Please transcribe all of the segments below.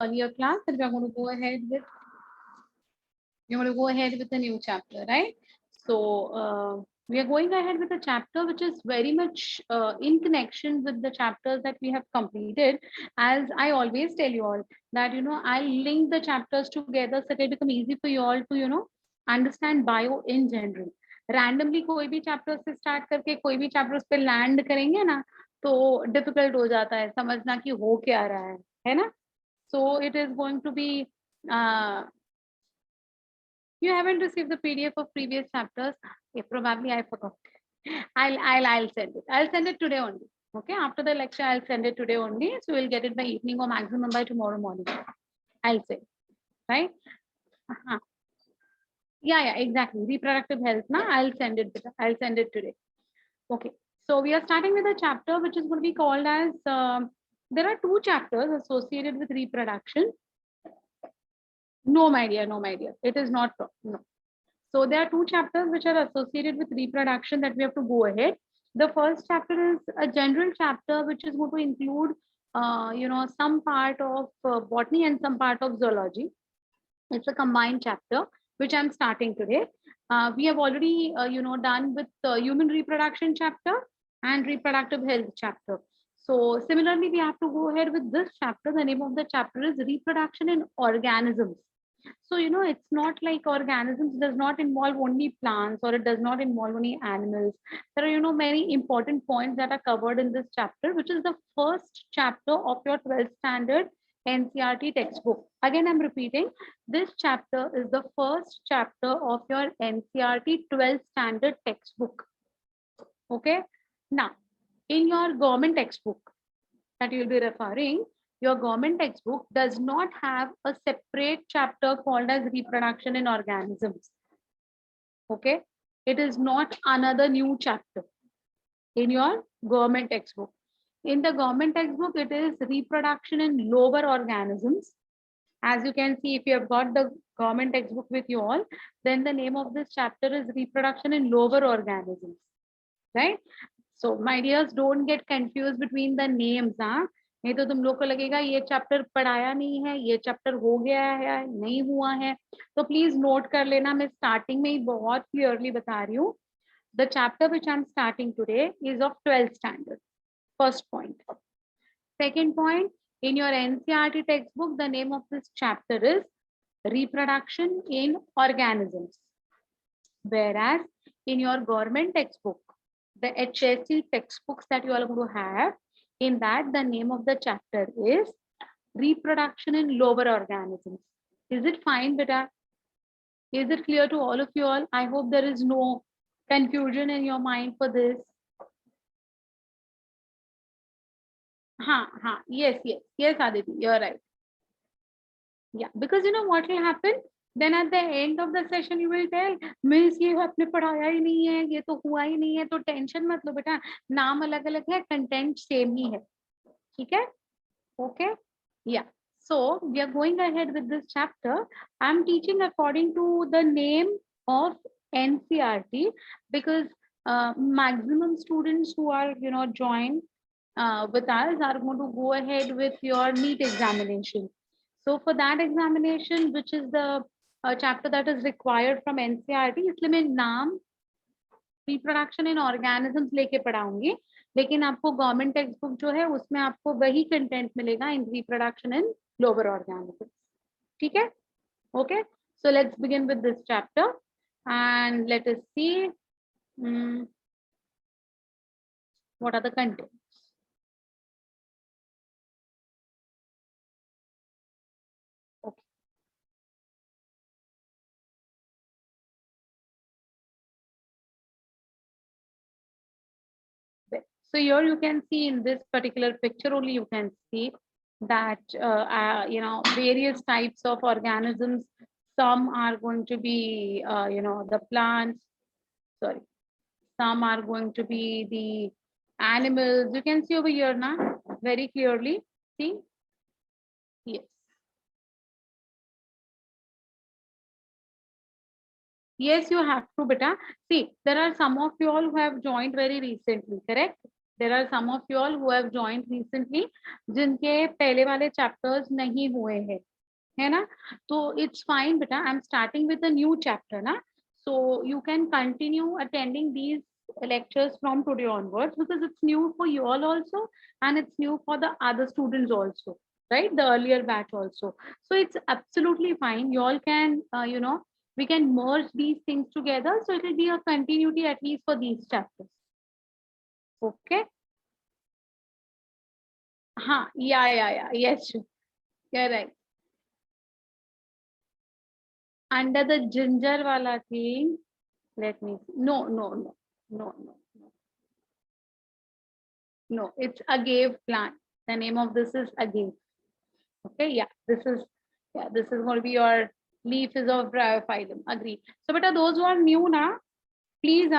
earlier class that we are going to go ahead with. We're going to go ahead with a new chapter, right? So we are going ahead with a chapter which is very much in connection with the chapters that we have completed. As I always tell you all that I'll link the chapters together so it will become easy for you all to understand bio in general. Randomly कोई भी chapter से start करके कोई भी chapters पे land करेंगे ना तो difficult हो जाता है समझना कि हो क्या रहा है ना? So it is going to be you haven't received the PDF of previous chapters. Okay, probably I forgot. I'll send it. I'll send it today only. Okay, after the lecture, I'll send it today only. So we'll get it by evening or maximum by tomorrow morning. I'll say, right? Yeah, exactly. Reproductive health. Na, I'll send it. I'll send it today. Okay. So we are starting with a chapter which is going to be called as. There are two chapters associated with reproduction. No, my dear. No, my dear. It is not. No. So there are two chapters which are associated with reproduction that we have to go ahead. The first chapter is a general chapter which is going to include, some part of botany and some part of zoology. It's a combined chapter which I'm starting today. We have already, done with the human reproduction chapter and reproductive health chapter. So similarly, we have to go ahead with this chapter. The name of the chapter is reproduction in organisms. So it's not like organisms does not involve only plants or it does not involve only animals. There are many important points that are covered in this chapter, which is the first chapter of your 12th standard NCERT textbook. Again, I'm repeating, this chapter is the first chapter of your NCERT 12th standard textbook. Okay, now in your government textbook that you'll be referring, your government textbook does not have a separate chapter called as reproduction in organisms. Okay, it is not another new chapter in your government textbook. In the government textbook, it is reproduction in lower organisms. As you can see, if you have got the government textbook with you all, then the name of this chapter is reproduction in lower organisms, right? So my dears, don't get confused between the names. नहीं तो तुम लोग को लगेगा ये chapter पढ़ाया नहीं है, ये चैप्टर हो गया है, नहीं हुआ है. तो प्लीज नोट कर लेना, मैं स्टार्टिंग में ही बहुत क्लियरली बता रही हूँ. The chapter which I'm starting today is of 12th standard. First point. Second point, in your NCERT textbook, the name of this chapter is reproduction in organisms. Whereas in your government textbook, the HSC textbooks that you are going to have, in that the name of the chapter is reproduction in lower organisms. Is it fine, beta? Is it clear to all of you all? I hope there is no confusion in your mind for this. Yes, Aditi, you're right. Yeah, because what will happen? Then at the end of the session you will tell, miss ये आपने पढ़ाया ही नहीं है, ये तो हुआ ही नहीं है. तो टेंशन मत लो बेटा, नाम अलग अलग है, कंटेंट सेम ही है. ठीक है? Okay, yeah. So we are going ahead with this chapter. I'm teaching according to the name of NCERT because maximum students who are joined with us are going to go ahead with your NEET examination. So for that examination, which is the chapter that is required from NCERT, इसलिए मैं नाम reproduction in organisms लेके पढ़ाऊंगी, लेकिन आपको government text book जो है उसमें आपको वही कंटेंट मिलेगा in reproduction in lower organisms. ठीक है? Okay, so let's begin with this chapter and let us see what are the contents. So here you can see in this particular picture only you can see that various types of organisms. Some are going to be the plants. Sorry, some are going to be the animals. You can see over here now very clearly. See, yes. Yes, you have to, beta. See, there are some of you all who have joined very recently, correct? there are some of you all who have joined recently जिनके पहले वाले chapters नहीं हुए हैं, है ना? तो it's fine बेटा, I'm starting with a new chapter ना, so you can continue attending these lectures from today onwards because it's new for you all also and it's new for the other students also, right? The earlier batch also. So it's absolutely fine. You all can, we can merge these things together. So it will be a continuity at least for these chapters. Okay. Yeah. Yes, you're right. Under the ginger wala thing, let me see. No, it's agave plant. The name of this is agave. Okay, this is going to be your leaf is of bryophyllum. Agree. So, beta, those who are new now, please,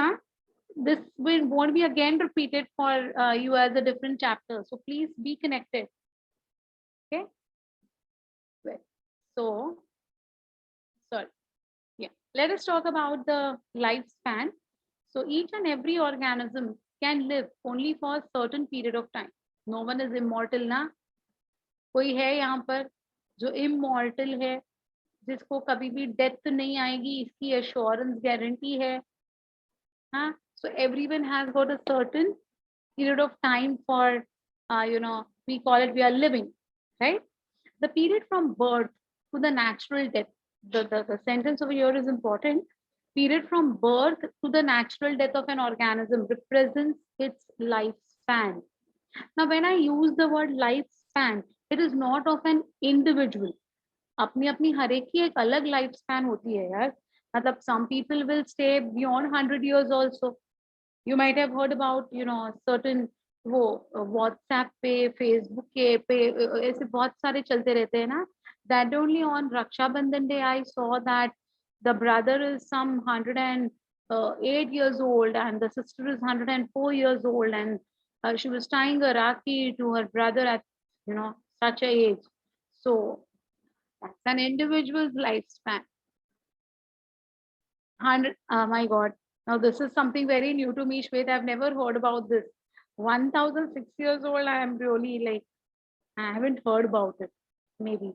this won't be again repeated for you as a different chapter. So please be connected. Okay. Well, so, sorry. Yeah. Let us talk about the lifespan. So each and every organism can live only for a certain period of time. No one is immortal ना. कोई है यहाँ पर जो immortal है, जिसको कभी भी डेथ नहीं आएगी, इसकी assurance guarantee है. हाँ. So everyone has got a certain period of time for, we call it, we are living, right? The period from birth to the natural death, the sentence over here is important. Period from birth to the natural death of an organism represents its lifespan. Now, when I use the word lifespan, it is not of an individual. अपनी अपनी हर एक की एक अलग life span होती है यार. मतलब some people will stay beyond 100 years also. You might have heard about, certain वो WhatsApp पे, Facebook पे ऐसे बहुत सारे चलते रहते हैं ना. That only on Raksha Bandhan Day I saw that the brother is some 108 years old and the sister is 104 years old and she was tying a Rakhi to her brother at, such a age. So that's an individual's lifespan. 100, oh my God. Now this is something very new to me, Shweta. I've never heard about this. 1006 years old, I am really like, I haven't heard about it, maybe.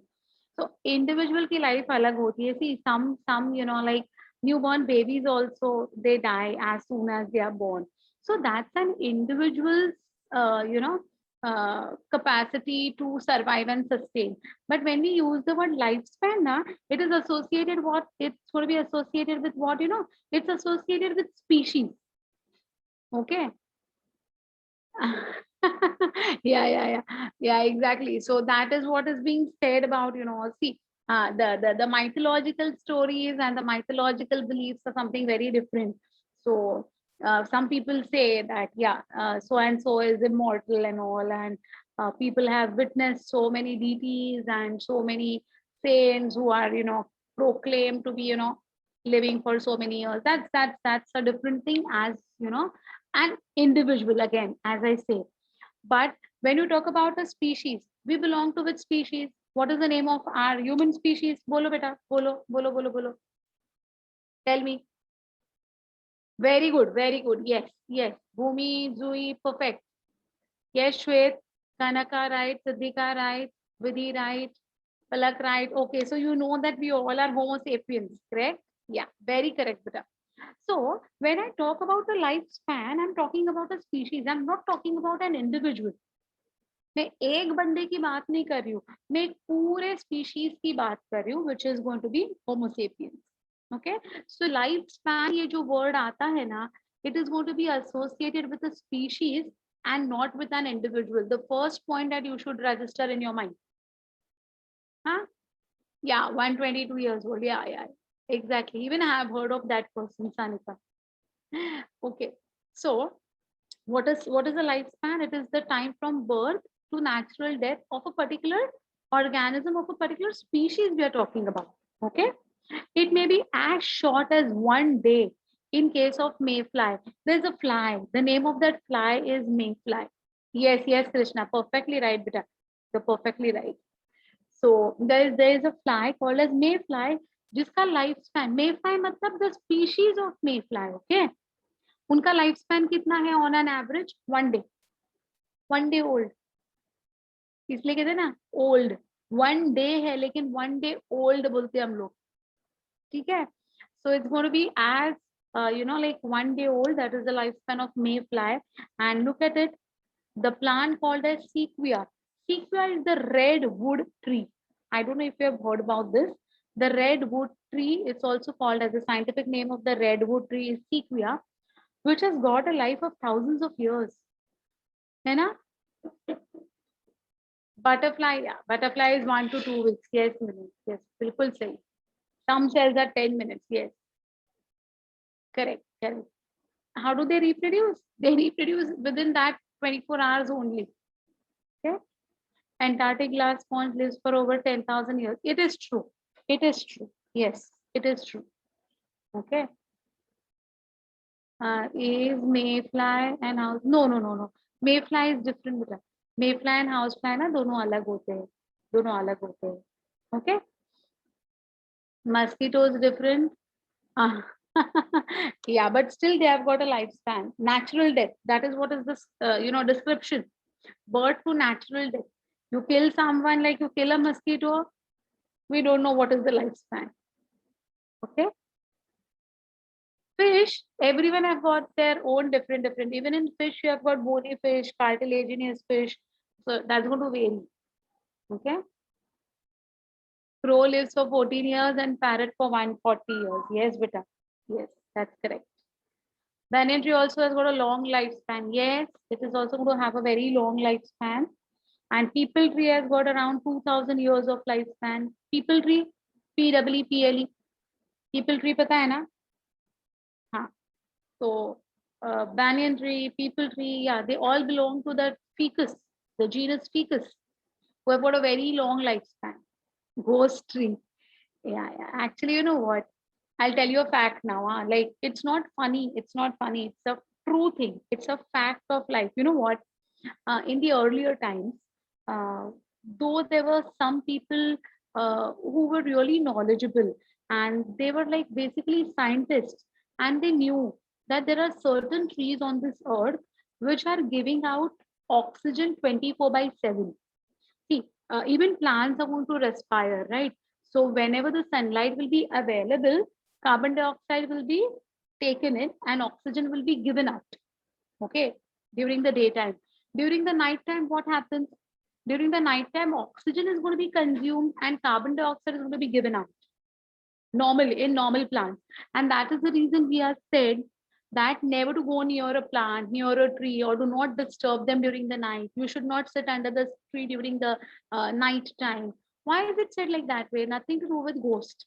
So individual ki life alag hoti hai. See, some, like newborn babies also, they die as soon as they are born. So that's an individual's, capacity to survive and sustain. But when we use the word lifespan, it is associated it's going to be associated with what, it's associated with species. Okay. Yeah, exactly. So that is what is being said about, see, the mythological stories and the mythological beliefs are something very different. So some people say that, so and so is immortal and all, and people have witnessed so many deities and so many saints who are, proclaimed to be, living for so many years. That's a different thing, as an individual, again, as I say. But when you talk about a species, we belong to which species? What is the name of our human species? Bolo beta, bolo. Tell me. Very good. Yes. Bhumi, Zui, perfect. Yes, Shwet, Kanaka, right? Siddhika, right? Vidhi, right? Palak, right? Okay, so you know that we all are Homo sapiens, correct? Yeah, very correct, beta. So when I talk about the lifespan, I'm talking about a species. I'm not talking about an individual. मैं एक बंदे की बात नहीं कर रही हूँ, मैं एक पूरे स्पीशीज की बात कर रही हूँ, which is going to be Homo sapiens. Okay, so lifespan ये जो word आता है ना, it is going to be associated with a species and not with an individual. The first point that you should register in your mind. Huh? Yeah, 122 years old. Yeah. Exactly. Even I have heard of that person, Sanika. Okay. So what is the lifespan? It is the time from birth to natural death of a particular organism, of a particular species we are talking about. Okay. It may be as short as 1 day. In case of mayfly, there's a fly. The name of that fly is mayfly. Yes, Krishna. Perfectly right, beta. You're perfectly right. So there is a fly called as mayfly, जिसका lifespan, mayfly मतलब the species of mayfly, okay? उनका lifespan कितना है on an average? 1 day. 1 day old, इसलिए कहते हैं ना old, 1 day है लेकिन 1 day old बोलते हैं हम लोग, ठीक है. So it's going to be as like 1 day old. That is the lifespan of mayfly. And look at it, the plant called as sequoia. Sequoia is the redwood tree. I don't know if you have heard about this. The redwood tree is also called as the scientific name of the redwood tree is sequoia, which has got a life of thousands of years. है ना? Butterfly, yeah. Butterfly is 1 to 2 weeks. Yes, minutes. Yes, बिल्कुल सही. Some cells are 10 minutes. Yes. Correct. Correct. How do they reproduce? They reproduce within that 24 hours only. Okay. Antarctic glass sponge lives for over 10,000 years. It is true. It is true. Yes, it is true. Okay. Is mayfly and house? No. Mayfly is different. Mayfly and housefly ना दोनों अलग होते हैं. दोनों अलग होते हैं. Okay. Mosquitoes different. Yeah, but still they have got a lifespan. Natural death. That is what is this, description. Birth to natural death. You kill someone, like you kill a mosquito, we don't know what is the lifespan. Okay. Fish, everyone have got their own different. Even in fish, you have got bony fish, cartilaginous fish. So that's going to vary. Okay. Crow lives for 14 years and parrot for 140 years. Yes, beta. Yes, that's correct. Banyan tree also has got a long lifespan. Yes, it is also going to have a very long lifespan. And people tree has got around 2000 years of lifespan. People tree, PEEPLE. People tree पता है ना? हाँ. So banyan tree, people tree, yeah, they all belong to the ficus, the genus ficus, who have got a very long lifespan. Ghost tree. Yeah. Actually, you know what? I'll tell you a fact now. Like, it's not funny. It's a true thing. It's a fact of life. You know what? In the earlier times, though there were some people who were really knowledgeable, and they were like basically scientists, and they knew that there are certain trees on this earth which are giving out oxygen 24 by 7. See, even plants are going to respire, right? So whenever the sunlight will be available, carbon dioxide will be taken in and oxygen will be given out. Okay, during the daytime. During the nighttime, what happens? During the nighttime, oxygen is going to be consumed and carbon dioxide is going to be given out. Normally, in normal plants. And that is the reason we have said that never to go near a plant, near a tree, or do not disturb them during the night. You should not sit under the tree during the night time. Why is it said like that way? Nothing to do with ghost.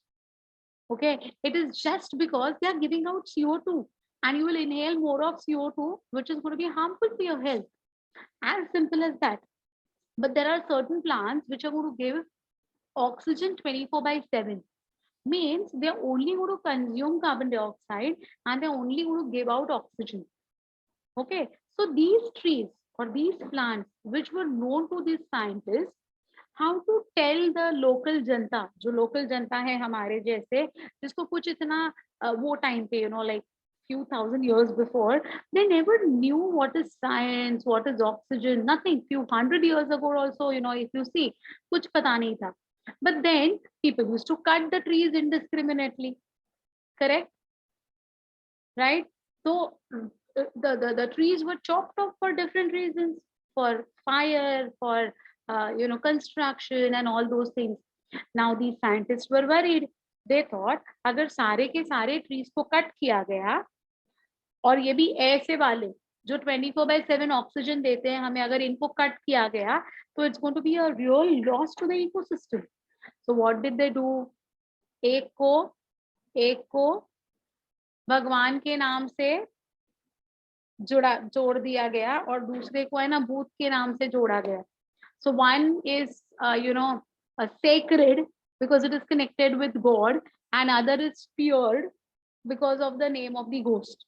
Okay, it is just because they are giving out CO2 and you will inhale more of CO2, which is going to be harmful for your health. As simple as that. But there are certain plants which are going to give oxygen 24 by 7. Means they're only going to consume carbon dioxide and they're only going to give out oxygen. Okay, so these trees or these plants which were known to these scientists, how to tell the local जनता, जो local जनता है हमारे जैसे, जिसको कुछ इतना वो time पे, like few thousand years before, they never knew what is science, what is oxygen, nothing. Few hundred years ago also, if you see, कुछ पता नहीं था. But then people used to cut the trees indiscriminately. Correct? Right? So the trees were chopped off for different reasons, for fire, for construction and all those things. Now these scientists were worried. They thought अगर सारे के सारे trees को cut किया गया और ये भी ऐसे वाले जो 24/7 ऑक्सीजन देते हैं हमें, अगर इनको कट किया गया तो it's going to be a real loss to the ecosystem. So what did they do? एक को भगवान के नाम से जोड़ दिया गया और दूसरे को है ना भूत के नाम से जोड़ा गया. So one is sacred because it is connected with God, and other is feared because of the name of the ghost.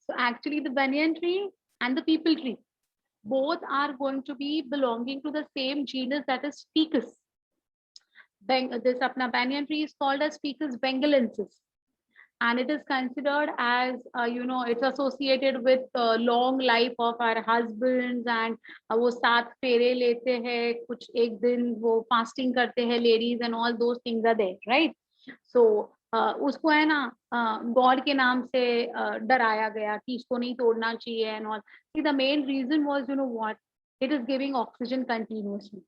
So actually the banyan tree and the people tree, both are going to be belonging to the same genus, that is Ficus. This apna banyan tree is called as Ficus bengalensis. and it is considered as it's associated with long life of our husbands, and वो 7 फेरे लेते हैं, कुछ एक दिन वो fasting करते हैं ladies, and all those things are there, right? So उसको है ना गॉड के नाम से डराया गया कि इसको नहीं तोड़ना चाहिए and all. See, the main reason was, you know what, it is giving oxygen continuously.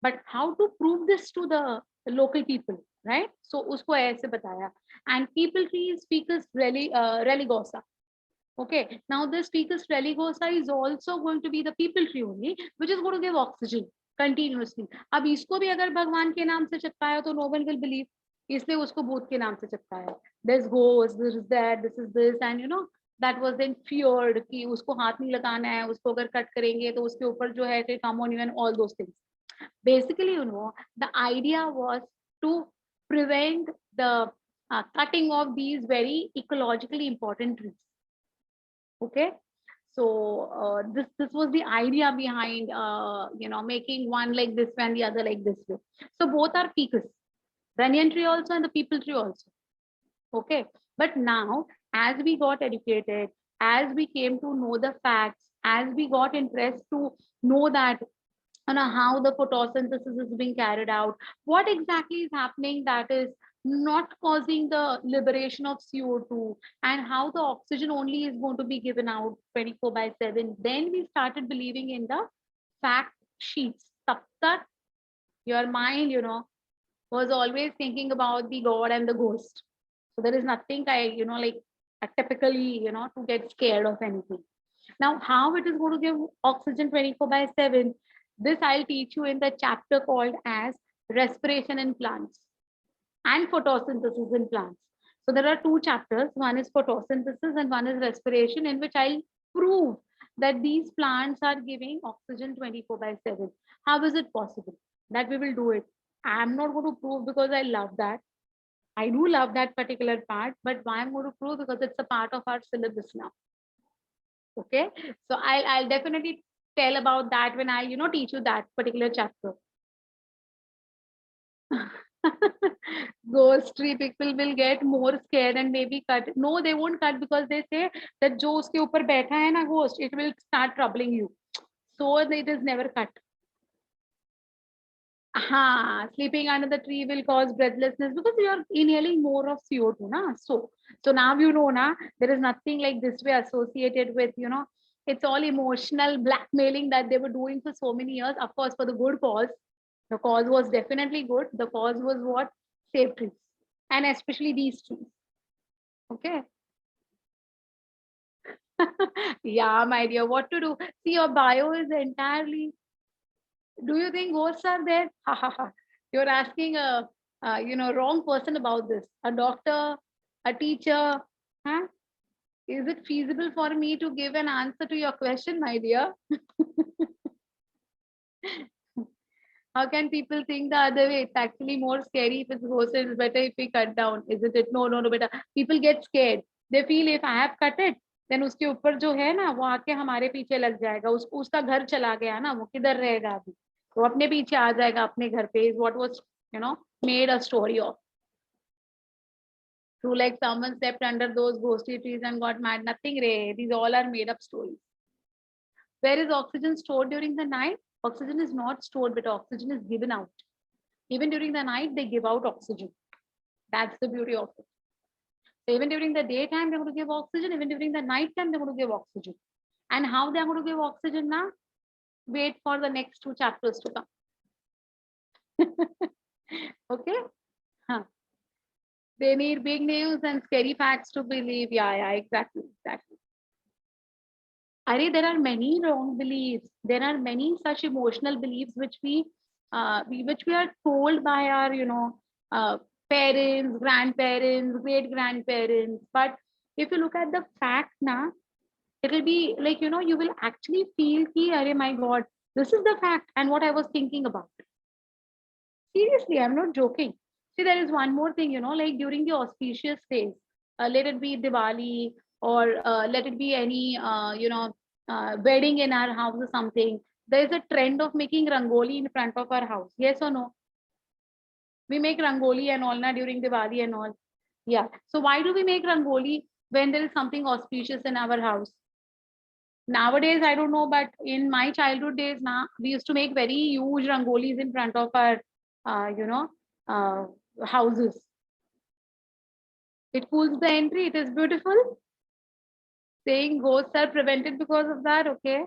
But how to prove this to the local people, right? So उसको ऐसे बताया. And people tree is Ficus religosa. Okay, now this Ficus religosa is also going to be the people tree only, which is going to give oxygen continuously. अब इसको भी अगर भगवान के नाम से चिपकाया तो no one will believe. इसलिए उसको भूत के नाम से चिपकाया. This ghost, this is that, this is this, and that was then feared कि उसको हाथ नहीं लगाना है, उसको अगर कट करेंगे तो उसके ऊपर जो है come on you and all those things. Basically, the idea was to prevent the cutting of these very ecologically important trees. Okay, so this was the idea behind making one like this and the other like this way. So both are ficus, banyan tree also and the people tree also. Okay, but now as we got educated, as we came to know the facts, as we got interest to know that how the photosynthesis is being carried out, what exactly is happening that is not causing the liberation of CO2, and how the oxygen only is going to be given out 24/7. Then we started believing in the fact sheets. That your mind, was always thinking about the God and the ghost. So there is nothing typically, to get scared of anything. Now, how it is going to give oxygen 24/7? This I'll teach you in the chapter called as respiration in plants and photosynthesis in plants. So there are 2 chapters. One is photosynthesis and one is respiration, in which I'll prove that these plants are giving oxygen 24/7. How is it possible? That we will do it. I'm not going to prove because I love that. I do love that particular part, but why I'm going to prove, because it's a part of our syllabus now. Okay, so I'll definitely tell about that when I teach you that particular chapter. Ghost tree people will get more scared and maybe cut. No, they won't cut, because they say that जो उसके ऊपर बैठा है ना ghost, it will start troubling you. So it is never cut. Sleeping under the tree will cause breathlessness because you are inhaling more of CO2, na? So now na, there is nothing like this way associated with, it's all emotional blackmailing that they were doing for so many years, of course, for the good cause. The cause was definitely good. The cause was what? Save trees. And especially these trees. Okay. Yeah, my dear, what to do? See, your bio is entirely. Do you think ghosts are there? You're asking a wrong person about this. A doctor, a teacher. Huh? Is it feasible for me to give an answer to your question, my dear? How can people think the other way? It's actually more scary if it's ghost. It's better if we cut down, isn't it? No, better. People get scared. They feel if I have cut it, then उसके ऊपर जो है ना वो आके हमारे पीछे लग जाएगा. उसका घर चला गया ना, वो किधर रहेगा अभी? वो अपने पीछे आ जाएगा अपने घर पे. Is what was made a story of. True, like someone stepped under those ghostly trees and got mad. Nothing, Ray. These all are made up stories. Where is oxygen stored during the night? Oxygen is not stored, but oxygen is given out. Even during the night, they give out oxygen. That's the beauty of it. So even during the daytime, they're going to give oxygen. Even during the night time, they're going to give oxygen. And how they're going to give oxygen now? Wait for the next 2 chapters to come. Okay? Huh. They need big news and scary facts to believe. Yeah, exactly. There are many wrong beliefs. There are many such emotional beliefs which we are told by our parents, grandparents, great grandparents. But if you look at the fact now, it will be like you will actually feel ki, "Arey my God, this is the fact and what I was thinking about." Seriously, I'm not joking. See, there is one more thing, like during the auspicious days, let it be Diwali or let it be any, wedding in our house or something. There is a trend of making rangoli in front of our house. Yes or no? We make rangoli and all na during Diwali and all. Yeah. So why do we make rangoli when there is something auspicious in our house? Nowadays, I don't know, but in my childhood days, now we used to make very huge rangolis in front of our, you know, uh, houses. It cools the entry. It is beautiful. Saying ghosts are prevented because of that. Okay.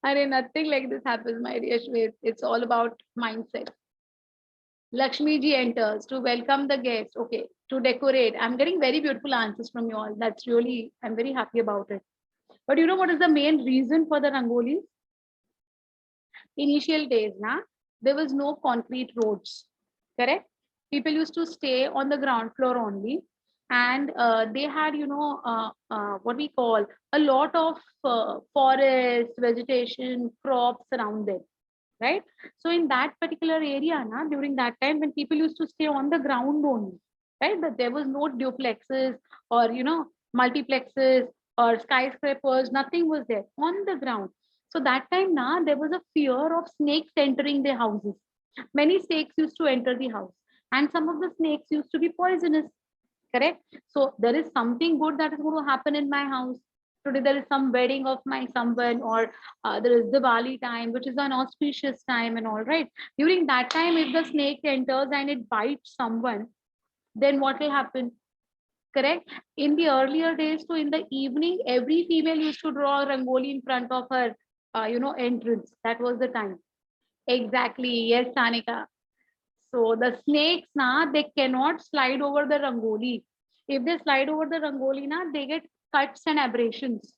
I nothing like this happens, my dear Shwet. It's all about mindset. Lakshmi ji enters to welcome the guest. Okay, to decorate. I'm getting very beautiful answers from you all. That's really, I'm very happy about it. But you know what is the main reason for the rangolis? Initial days, na, there was no concrete roads. Correct? People used to stay on the ground floor only, and they had, what we call a lot of forest, vegetation, crops around them, right? So in that particular area, na, during that time when people used to stay on the ground only, right? But there was no duplexes or multiplexes or skyscrapers, nothing was there on the ground. So that time now there was a fear of snakes entering the houses. Many snakes used to enter the house, and some of the snakes used to be poisonous. Correct? So there is something good that is going to happen in my house. Today there is some wedding of my someone, or there is Diwali time, which is an auspicious time and all, right? During that time, if the snake enters and it bites someone, then what will happen? Correct? In the earlier days, so in the evening, every female used to draw a rangoli in front of her, entrance. That was the time. Exactly. Yes, Tanika. So the snakes now they cannot slide over the rangoli. If they slide over the rangoli now, they get cuts and abrasions.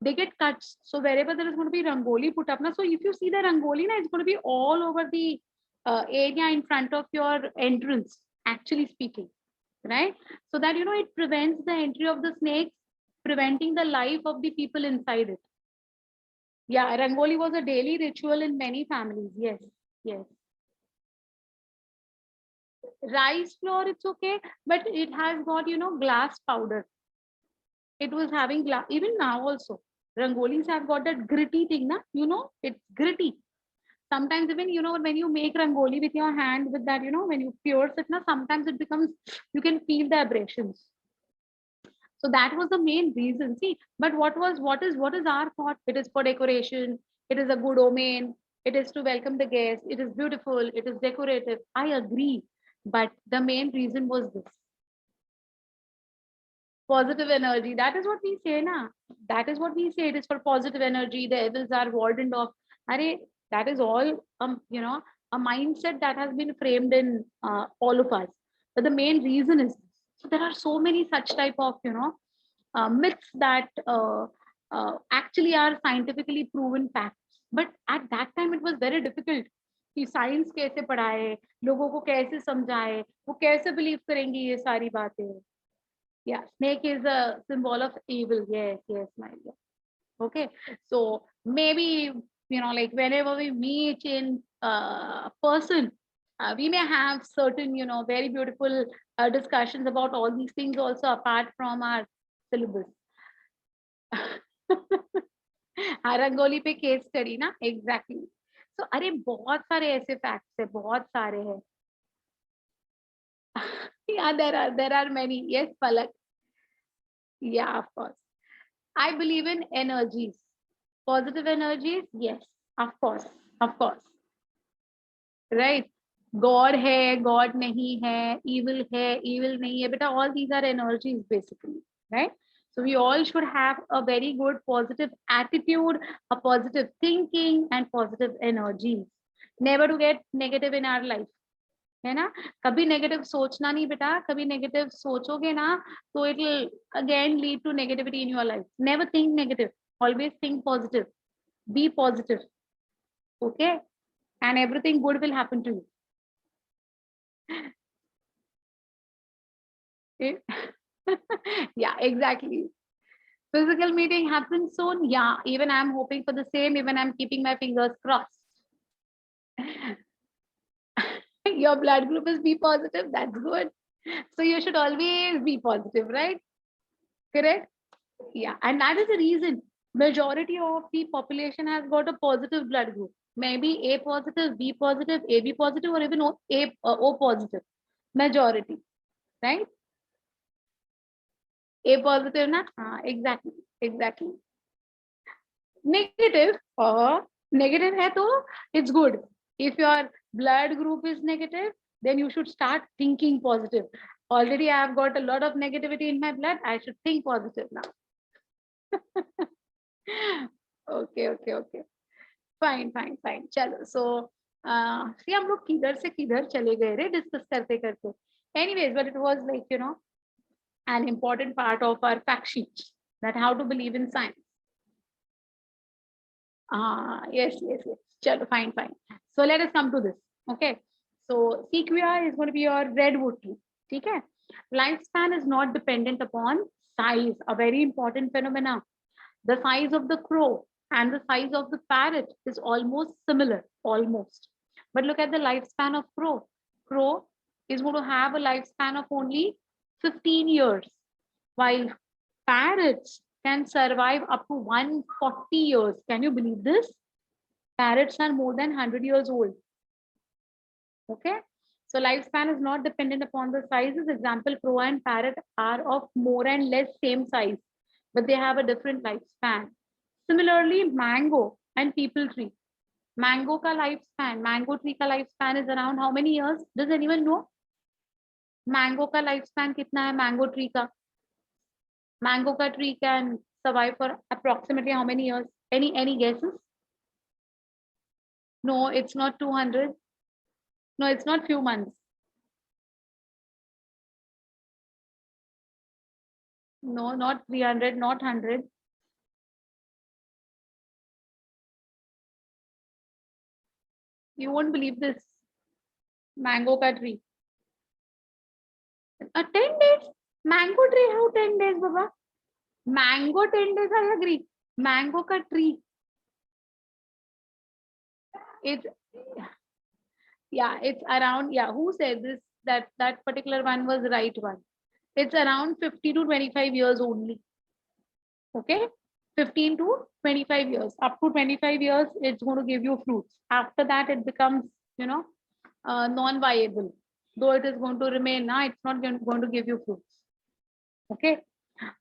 They get cuts. So wherever there is going to be rangoli put up now, so if you see the rangoli now, it's going to be all over the area in front of your entrance. Actually speaking, right? So that it prevents the entry of the snakes, preventing the life of the people inside it. Yeah, rangoli was a daily ritual in many families. Yes, yes. Rice flour, it's okay, but it has got glass powder. It was having glass. Even now also rangolis have got that gritty thing, na, it's gritty. Sometimes even when you make rangoli with your hand, with that, when you pierce it, na, sometimes it becomes, you can feel the abrasions. So that was the main reason. See, but what is our thought? It is for decoration, it is a good omen, it is to welcome the guest, it is beautiful, it is decorative. I agree, but the main reason was this: positive energy. That is what we say, na. That is what we say. It is for positive energy. The evils are warded off. Are that is all a mindset that has been framed in all of us. But the main reason is, so there are so many such type of myths that actually are scientifically proven facts. But at that time it was very difficult कि science कैसे पढ़ाए, लोगों को कैसे समझाए, वो कैसे believe करेंगे ये सारी बातें. Yeah, snake is a symbol of evil. Yes, yes, my dear. Okay, so maybe like whenever we meet in person, we may have certain very beautiful discussions about all these things also apart from our syllabus. Rangoli पे case study ना, exactly. सो अरे बहुत सारे ऐसे facts है, बहुत सारे हैं. Yeah, there are many. Yes, Palak. Yeah, of course. I believe in energies. Positive energies, yes, of course, of course. Right? God है, God नहीं है, evil नहीं है. Beta, all these are energies basically, right? So we all should have a very good positive attitude, a positive thinking, and positive energies. Never to get negative in our life. है ना. कभी negative सोचना नहीं बेटा. कभी negative सोचोगे ना, तो it will again lead to negativity in your life. Never think negative, always think positive, be positive. Okay, and everything good will happen to you. Yeah, exactly. Physical meeting happens soon. Yeah, even I'm hoping for the same. Even I'm keeping my fingers crossed. Your blood group is B positive. That's good. So you should always be positive, right? Correct? Yeah, and that is the reason majority of the population has got a positive blood group. maybe A positive, B positive, AB positive, or even O positive. Majority, right? A positive, na? Exactly, exactly. Negative or negative hai to it's good. If your blood group is negative, then you should start thinking positive. Already I have got a lot of negativity in my blood. I should think positive now. Okay, okay, okay. Fine, fine, fine. चलो. So, see हम लोग किधर से किधर चले गए रे discuss करते करते. Anyways, but it was like, an important part of our fact sheet, that how to believe in science. Yes, yes, yes. Chalo, fine, fine. So let us come to this. Okay. So sequoia is going to be your redwood tree. Okay. Lifespan is not dependent upon size, a very important phenomena. The size of the crow and the size of the parrot is almost similar, almost. But look at the lifespan of crow. Crow is going to have a lifespan of only 15 years, while parrots can survive up to 140 years. Can you believe this? Parrots are more than 100 years old. Okay. So lifespan is not dependent upon the sizes. Example, crow and parrot are of more and less same size, but they have a different lifespan. Similarly, mango and people tree. Mango ka lifespan, mango tree ka lifespan is around how many years? Does anyone know? Mango ka lifespan kitna hai mango tree ka? Mango ka tree can survive for approximately how many years? Any guesses? No, it's not 200. No, it's not few months. No, not 300, not 100. You won't believe this. Mango ka tree. 10 days. Mango tree, how 10 days, Baba? Mango 10 days, I agree. Mango ka tree. It's, yeah, it's around, yeah, who said this? That particular one was the right one. It's around 50 to 25 years only. Okay. 15 to 25 years. Up to 25 years, it's going to give you fruits. After that, it becomes, non-viable. Though it is going to remain, now it's not going to give you fruits. Okay.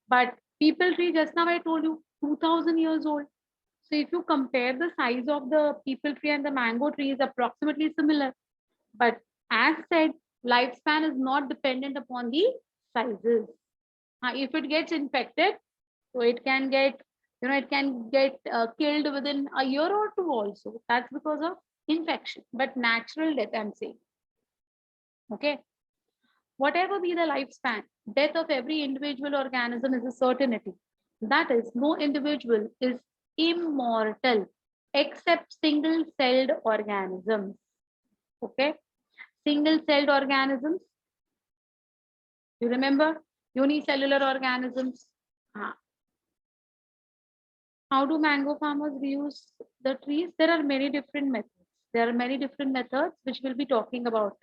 But people tree, just now I told you, 2000 years old. So if you compare the size of the people tree and the mango tree is approximately similar. But as said, lifespan is not dependent upon the sizes. If it gets infected, so it can get, killed within a year or two also. That's because of infection, but natural death, I'm saying. Okay. Whatever be the lifespan, death of every individual organism is a certainty. That is, no individual is immortal except single-celled organisms. Okay. Single-celled organisms. You remember? Unicellular organisms. How do mango farmers reuse the trees? There are many different methods. There are many different methods which we'll be talking about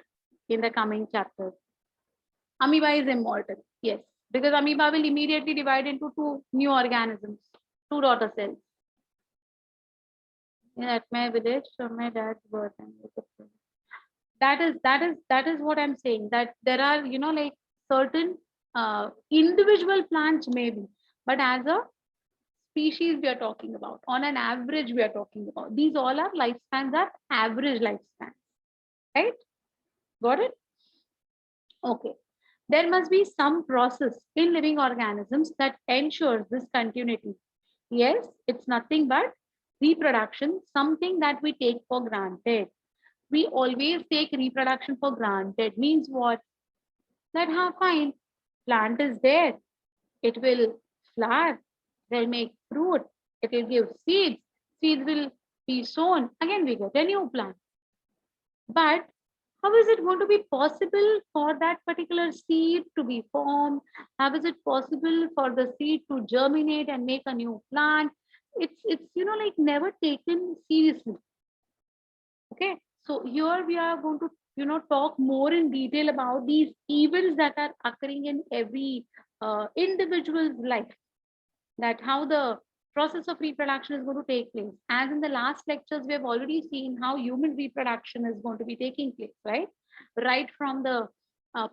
in the coming chapters. Amoeba is immortal. Yes, because amoeba will immediately divide into two new organisms, two daughter cells. At my village, from my dad's birth. That is what I'm saying. That there are, like certain individual plants maybe, but as a species we are talking about, on an average we are talking about. These all are lifespans, are average lifespans, right? Got it? Okay. There must be some process in living organisms that ensures this continuity. Yes, it's nothing but reproduction, something that we take for granted. We always take reproduction for granted. Means what? That how fine, plant is there, it will flower, they'll make fruit, it will give seeds, seeds will be sown, again we get a new plant. But how is it going to be possible for that particular seed to be formed? How is it possible for the seed to germinate and make a new plant? It's like never taken seriously. Okay, so here we are going to talk more in detail about these events that are occurring in every individual's life, that how the process of reproduction is going to take place. As in the last lectures, we have already seen how human reproduction is going to be taking place, right? Right from the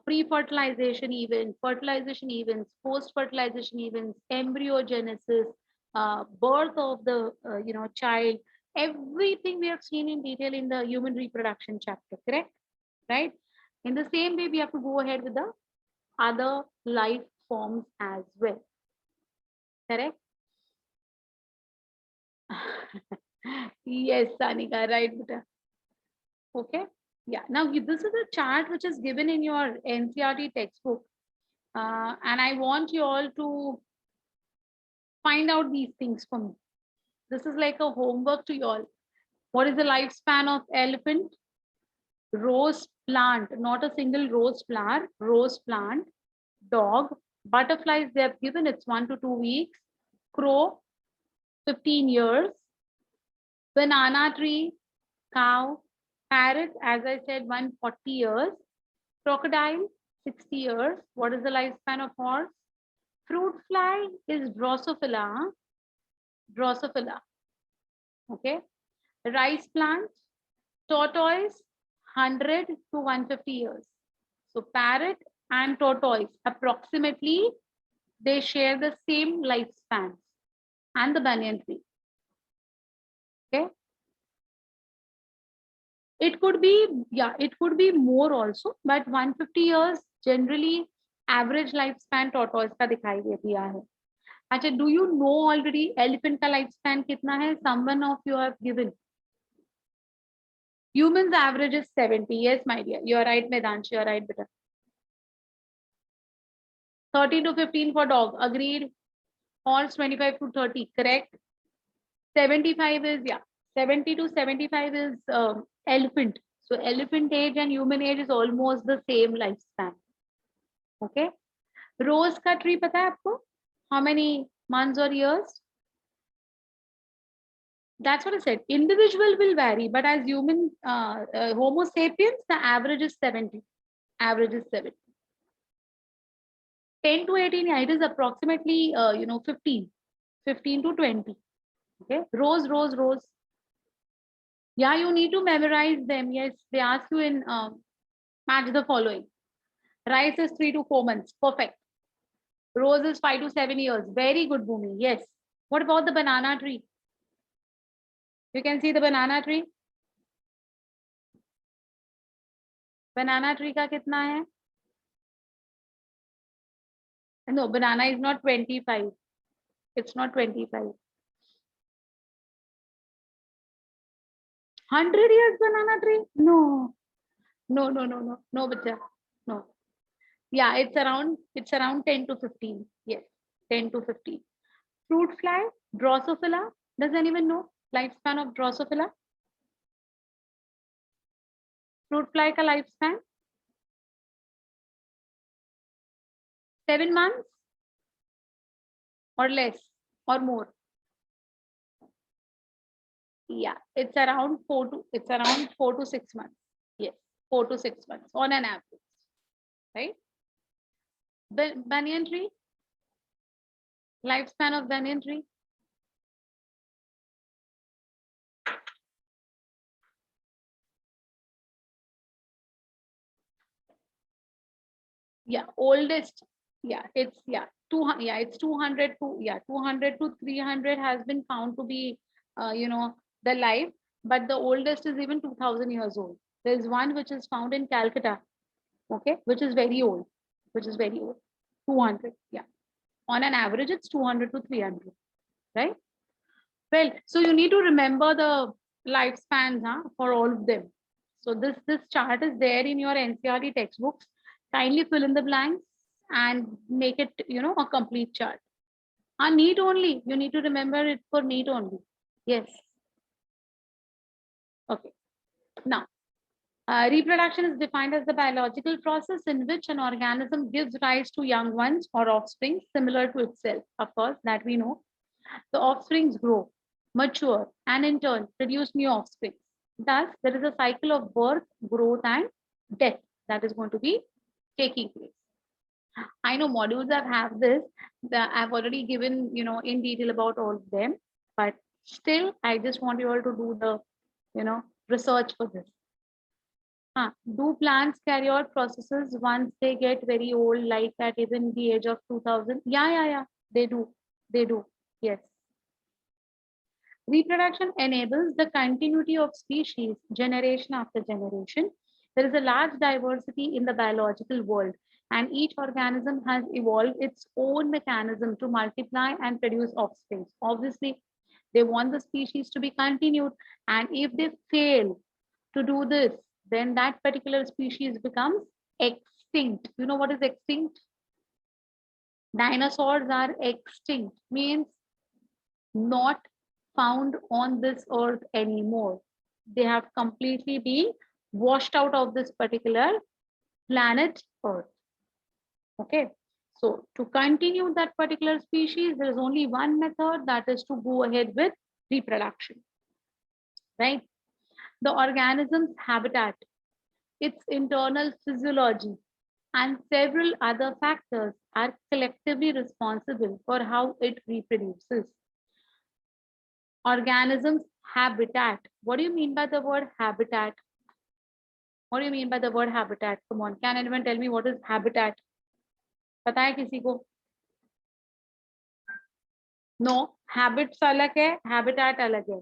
pre-fertilization event, fertilization events, post-fertilization events, embryogenesis, birth of the child, everything we have seen in detail in the human reproduction chapter, correct? Right? In the same way, we have to go ahead with the other life forms as well, correct? Yes, Sanika, right, beta. Okay. Yeah. Now, this is a chart which is given in your NCERT textbook. And I want you all to find out these things for me. This is like a homework to you all. What is the lifespan of elephant? Rose plant, not a single rose flower, rose plant. Dog, butterflies, they have given it's 1 to 2 weeks. Crow, 15 years. Banana tree, cow, parrot, as I said, 140 years. Crocodile, 60 years. What is the lifespan of horse? Fruit fly is Drosophila. Drosophila. Okay. Rice plant, tortoise, 100 to 150 years. So parrot and tortoise, approximately, they share the same lifespan. And the banyan tree. Okay. It could be, yeah, it could be more also, but 150 years generally average lifespan tortoise का दिखाई दिया है. अच्छा, do you know already elephant का lifespan कितना है? Someone of you have given. Humans average is 70. Yes, my dear. You are right, Medansh. You are right, beta. 13 to 15 for dog. Agreed. Horse 25 to 30. Correct. 75 is, yeah. 70 to 75 is elephant. So elephant age and human age is almost the same lifespan. Okay. Rose का tree पता है आपको? How many months or years? That's what I said. Individual will vary, but as human Homo sapiens, the average is 70. Average is 70. 10 to 18, yeah, it is approximately 15. 15 to 20. Okay. Rose, rose, rose. Yeah, you need to memorize them. Yes, they ask you in match the following. Rice is 3 to 4 months. Perfect. Rose is 5 to 7 years. Very good, Bhumi. Yes. What about the banana tree? You can see the banana tree. Banana tree का कितना है? No, banana is not 25. It's not 25. 100 years banana tree? No. No, no, no, no. No, bacha. No. Yeah, it's around 10 to 15. Yes, 10 to 15. Fruit fly, Drosophila. Does anyone know lifespan of Drosophila? Fruit fly का lifespan? 7 months or less or more? Yeah, it's around 4 to 6 months. Yes, 4 to 6 months on an average, right? Banyan tree, lifespan of banyan tree. Yeah, oldest. Yeah, it's it's 200 to 200 to 300 has been found to be the life, but the oldest is even 2000 years old. There is one which is found in Calcutta, okay, which is very old, 200. Yeah, on an average it's 200 to 300, right? Well, so you need to remember the lifespans for all of them. So this chart is there in your NCERT textbooks. Kindly fill in the blanks and make it a complete chart. NEET only. You need to remember it for NEET only. Yes. Okay. Now, reproduction is defined as the biological process in which an organism gives rise to young ones or offspring similar to itself. Of course, that we know. The offsprings grow, mature, and in turn produce new offspring. Thus, there is a cycle of birth, growth, and death that is going to be taking place. I know modules that have this, that I've already given, in detail about all of them, but still, I just want you all to do the, research for this. Do plants carry out processes once they get very old, like at even the age of 2000? Yeah, they do. They do. Yes. Reproduction enables the continuity of species generation after generation. There is a large diversity in the biological world, and each organism has evolved its own mechanism to multiply and produce offspring. Obviously, they want the species to be continued, and if they fail to do this, then that particular species becomes extinct. You know what is extinct? Dinosaurs are extinct, means not found on this earth anymore. They have completely been washed out of this particular planet Earth. Okay. So to continue that particular species, there is only one method, that is to go ahead with reproduction. Right? The organism's habitat, its internal physiology, and several other factors are collectively responsible for how it reproduces. Organism's habitat. What do you mean by the word habitat? What do you mean by the word habitat? Come on, can anyone tell me what is habitat? पता है किसी को? No, habits अलग है, habitat अलग है.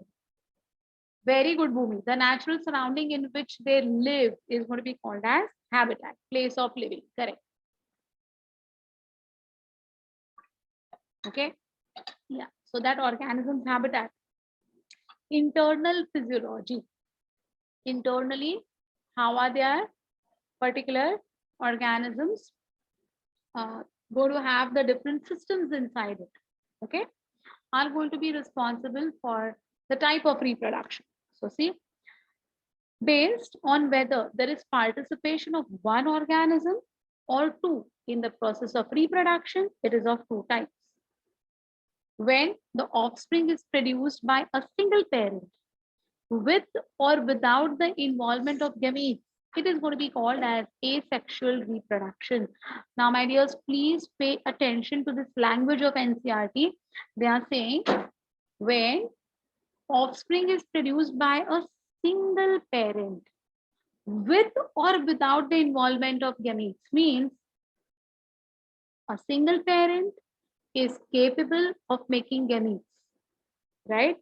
Very good, Bhumi. The natural surrounding in which they live is going to be called as habitat, place of living. Correct. Okay. Yeah. So that organism's habitat. Internal physiology. Internally, how are their particular organisms going to have the different systems inside it? Okay. Are going to be responsible for the type of reproduction. So see, based on whether there is participation of one organism or two in the process of reproduction, it is of two types. When the offspring is produced by a single parent with or without the involvement of gametes, it is going to be called as asexual reproduction. Now, my dears, please pay attention to this language of NCERT. They are saying when offspring is produced by a single parent with or without the involvement of gametes, means a single parent is capable of making gametes, right?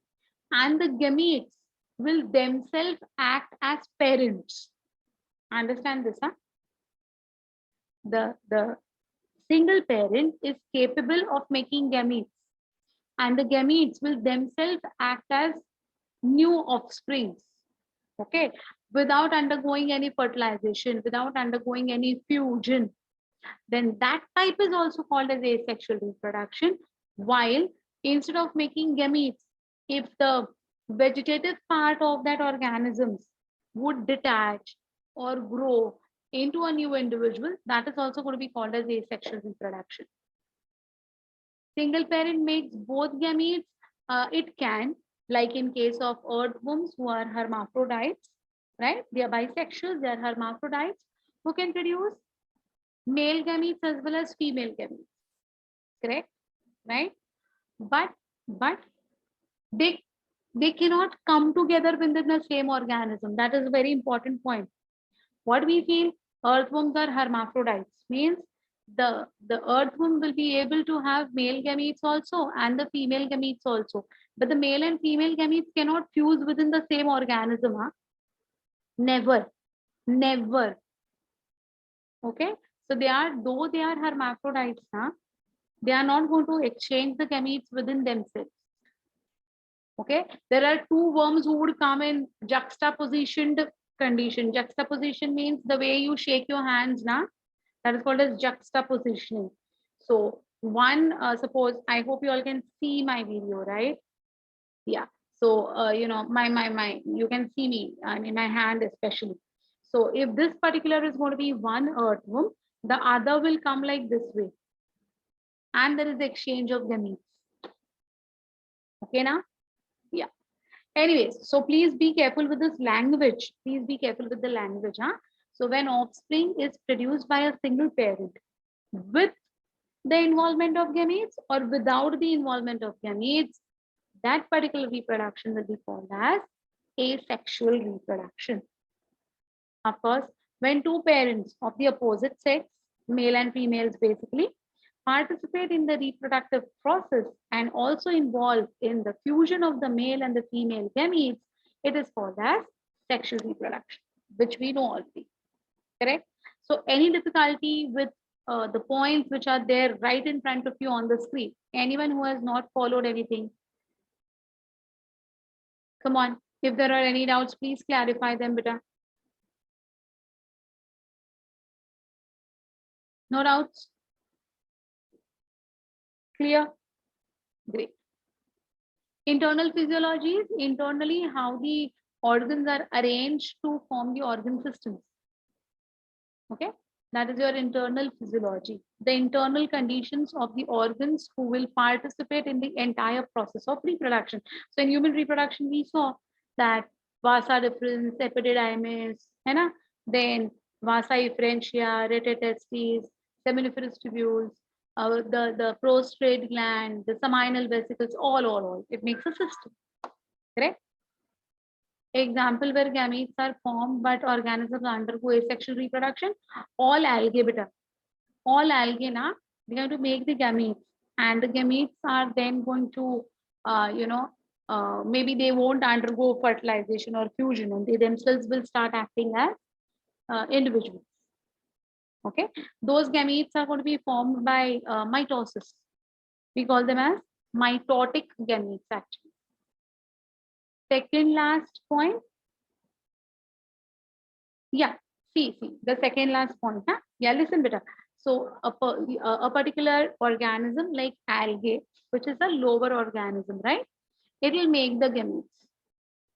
And the gametes will themselves act as parents. Understand this, huh? The single parent is capable of making gametes, and the gametes will themselves act as new offsprings. Okay, without undergoing any fertilization, without undergoing any fusion, then that type is also called as asexual reproduction. While instead of making gametes, if the vegetative part of that organisms would detach or grow into a new individual, that is also going to be called as asexual reproduction. Single parent makes both gametes. It can, like in case of earthworms who are hermaphrodites, right? They are bisexual, they are hermaphrodites who can produce male gametes as well as female gametes. Correct? Right? But they cannot come together within the same organism. That is a very important point. What we feel, earthworms are hermaphrodites, means the earthworm will be able to have male gametes also and the female gametes also, but the male and female gametes cannot fuse within the same organism. Huh? Never. Okay, so though they are hermaphrodites, huh? They are not going to exchange the gametes within themselves. Okay, there are two worms who would come in juxtapositioned condition. Juxtaposition means the way you shake your hands, na? That is called as juxtapositioning. So one, suppose, I hope you all can see my video, right? Yeah. So you know, you can see me, I mean my hand especially. So if this particular is going to be one earthworm, the other will come like this way, and there is the exchange of gametes. Okay, now? Yeah. Anyways, so please be careful with this language. Please be careful with the language. Huh? So when offspring is produced by a single parent with the involvement of gametes or without the involvement of gametes, that particular reproduction will be called as asexual reproduction. Of course, when two parents of the opposite sex, male and females basically, participate in the reproductive process and also involve in the fusion of the male and the female gametes, it is called as sexual reproduction, which we know already. Correct? So any difficulty with the points which are there right in front of you on the screen? Anyone who has not followed anything? Come on. If there are any doubts, please clarify them, beta. No doubts? Clear? Great. Internal physiology is internally how the organs are arranged to form the organ systems. Okay, that is your internal physiology. The internal conditions of the organs who will participate in the entire process of reproduction. So in human reproduction, we saw that vasa deferens, epididymis, then vasa efferentia, rete testes, seminiferous tubules, the prostrate gland, the seminal vesicles, all. It makes a system. Correct? Example where gametes are formed but organisms undergo asexual reproduction. All algae, beta. All algae, na, they're going to make the gametes, and the gametes are then going to, maybe they won't undergo fertilization or fusion, and they themselves will start acting as individuals. Okay, those gametes are going to be formed by mitosis. We call them as mitotic gametes, actually. Second last point. Yeah, see, the second last point. Huh? Yeah, listen better. So a particular organism like algae, which is a lower organism, right? It will make the gametes,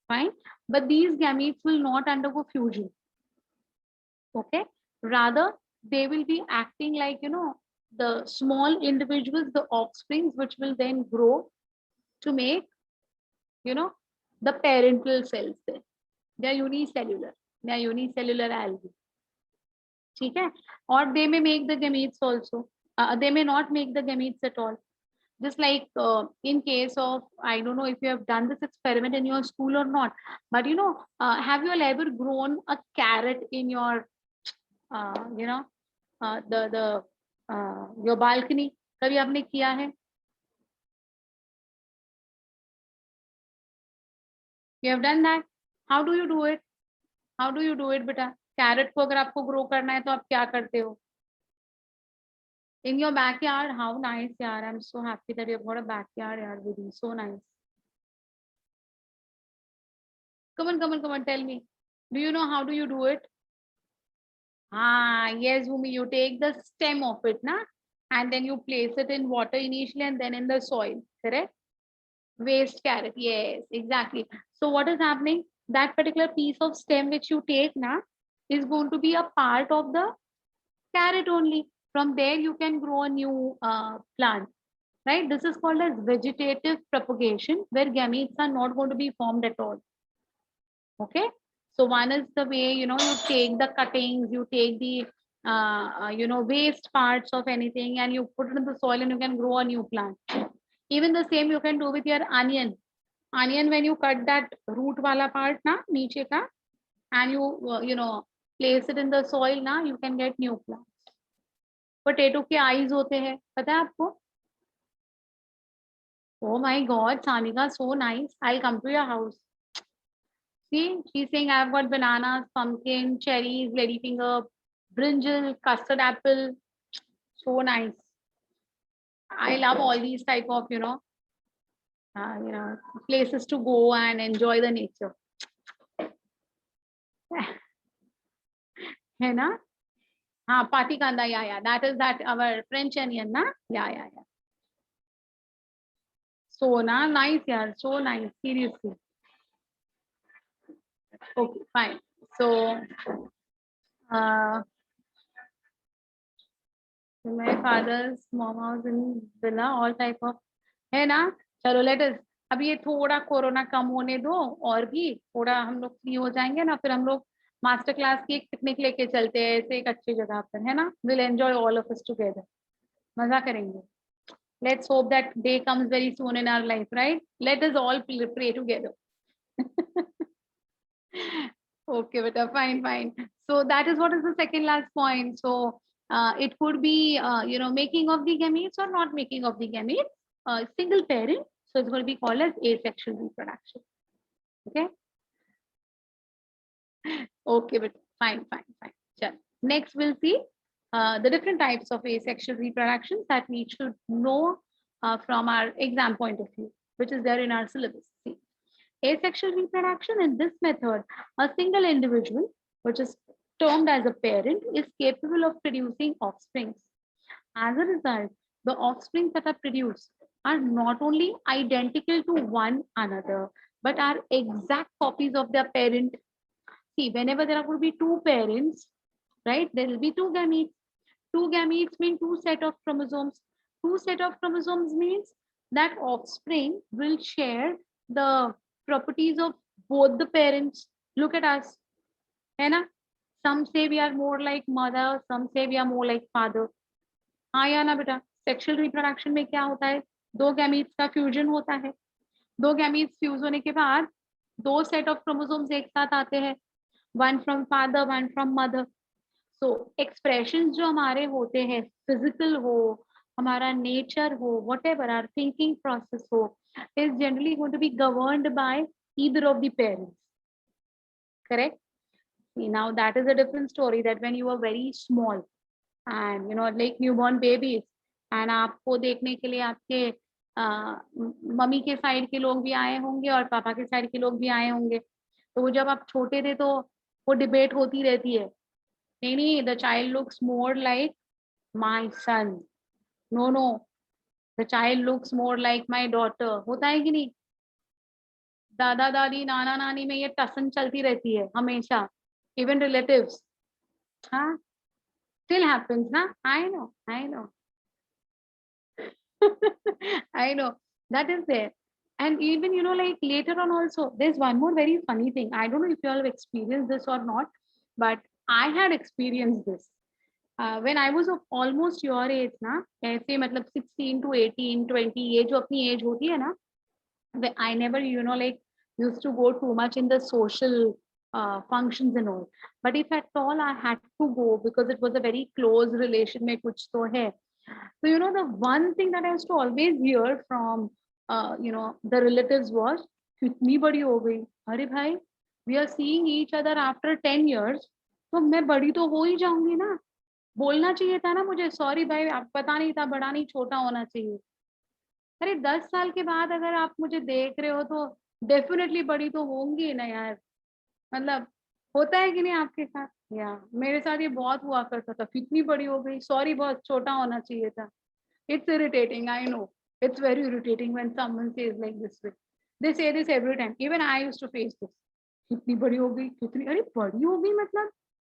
fine. But these gametes will not undergo fusion. Okay, rather they will be acting like, the small individuals, the offsprings, which will then grow to make, the parental cells. They are unicellular. They are unicellular algae. Okay? Or they may make the gametes also. They may not make the gametes at all. Just like in case of, I don't know if you have done this experiment in your school or not, but have you all ever grown a carrot in your, your balcony? कभी आपने किया है? You have done that? How do you do it? How do you do it, beta? Carrot को अगर आपको grow करना है तो आप क्या करते हो? In your backyard? How nice, yaar. I'm so happy that you've got a backyard, yaar, with you. So nice. Come on, tell me. Do you know how do you do it? Yes, Bhumi, you take the stem of it, na? And then you place it in water initially and then in the soil, correct? Waste carrot, yes, exactly. So what is happening? That particular piece of stem which you take, na, is going to be a part of the carrot only. From there, you can grow a new plant, right? This is called as vegetative propagation, where gametes are not going to be formed at all. Okay, so one is the way, you take the cuttings, you take the waste parts of anything, and you put it in the soil and you can grow a new plant. Even the same you can do with your onion. When you cut that root wala part na niche ka, and you place it in the soil na, you can get new plants. Potato के eyes होते हैं, पता है आपको? Oh my God, Sanika, so nice. I'll come to your house. See, she's saying I've got bananas, pumpkin, cherries, ladyfinger, brinjal, custard apple. So nice. I love all these type of, places to go and enjoy the nature. है ना? हाँ, pati kanda, yeah. That is our French onion, na? Yeah. So nice, yeah. So nice, seriously. Okay, fine. So, my father's mom house in villa, all type of, है ना? चलो let us. अब ये थोड़ा corona कम होने दो और भी थोड़ा हम लोग फ्री हो जाएंगे ना, फिर हम लोग मास्टर क्लास की एक पिकनिक लेके चलते हैं ऐसे एक अच्छी जगह पर, है ना? Will enjoy all of us together, मजा करेंगे. Let's hope that day comes very soon in our life, right? Let us all pray together. Okay, beta, fine, fine. So that is what is the second last point. So it could be, making of the gametes or not making of the gametes. Single parent. So it's going to be called as asexual reproduction. Okay. Okay, but fine, fine, fine. Sure. Next, we'll see the different types of asexual reproductions that we should know from our exam point of view, which is there in our syllabus. See, asexual reproduction, in this method, a single individual, which is termed as a parent, is capable of producing offspring. As a result, the offspring that are produced are not only identical to one another, but are exact copies of their parent. See, whenever there are going to be two parents, right, there will be two gametes. Two gametes mean two set of chromosomes. Two set of chromosomes means that offspring will share the properties of both the parents. Look at us, है ना? Some say we are more like mother, some say we are more like father. हाँ या ना बेटा? Sexual reproduction में क्या होता है? दो गैमीट्स का फ्यूजन होता है. दो गैमीट्स फ्यूज होने के बाद दो सेट ऑफ क्रोमोसोम्स एक साथ आते हैं, one from father, one from mother. So expression जो हमारे होते हैं, फिजिकल हो, हमारा नेचर हो, whatever our thinking process हो, is generally going to be governed by either of the parents. Correct? See, now that is a different story, that when you are very small and like newborn babies, and आपको देखने के लिए आपके mummy के side के लोग भी आए होंगे और पापा के साइड के लोग भी आए होंगे. तो वो जब आप छोटे थे तो वो डिबेट होती रहती है, नहीं, the child looks more like my son, no, the child looks more like my daughter. होता है कि नहीं? दादा दादी नाना नानी में ये टसन चलती रहती है हमेशा, इवन रिलेटिव्स. हाँ, still happens, na? I know. I know, that is there. And even like later on also, there's one more very funny thing. I don't know if you all have experienced this or not, but I had experienced this when I was of almost your age ना, ऐसे मतलब 16 to 18, 20, ये जो अपनी age होती है ना, I never like used to go too much in the social functions and all. But if at all I had to go because it was a very close relation में कुछ तो है. So the one thing that I used to always hear from the relatives was, कितनी बड़ी हो गई. अरे भाई, we are seeing each other after 10 years, तो मैं बड़ी तो हो ही जाऊंगी ना. बोलना चाहिए था ना मुझे, सॉरी भाई, आप पता नहीं था, बड़ा नहीं छोटा होना चाहिए. अरे 10 साल के बाद अगर आप मुझे देख रहे हो तो डेफिनेटली बड़ी तो होंगी ना यार. मतलब होता है कि नहीं आपके साथ? या मेरे साथ ये बहुत हुआ करता था, कितनी बड़ी हो गई, सॉरी बहुत छोटा होना चाहिए था. It's irritating, I know. It's very irritating when someone says like this way. They say this every time. Even I used to face this. कितनी बड़ी हो गई, कितनी, अरे बड़ी हो गई मतलब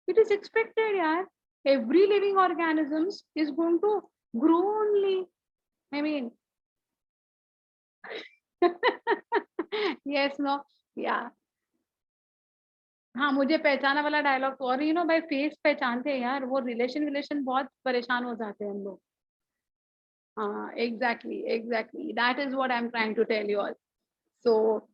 it is expected यार. Every living organisms is going to grow only. I mean, yes, no, yeah. हाँ, मुझे पहचाना वाला डायलॉग तो, और भाई फेस पहचानते हैं यार, वो रिलेशन बहुत परेशान हो जाते हैं हम लोग. हाँ, exactly, that is what I'm trying to tell you all. So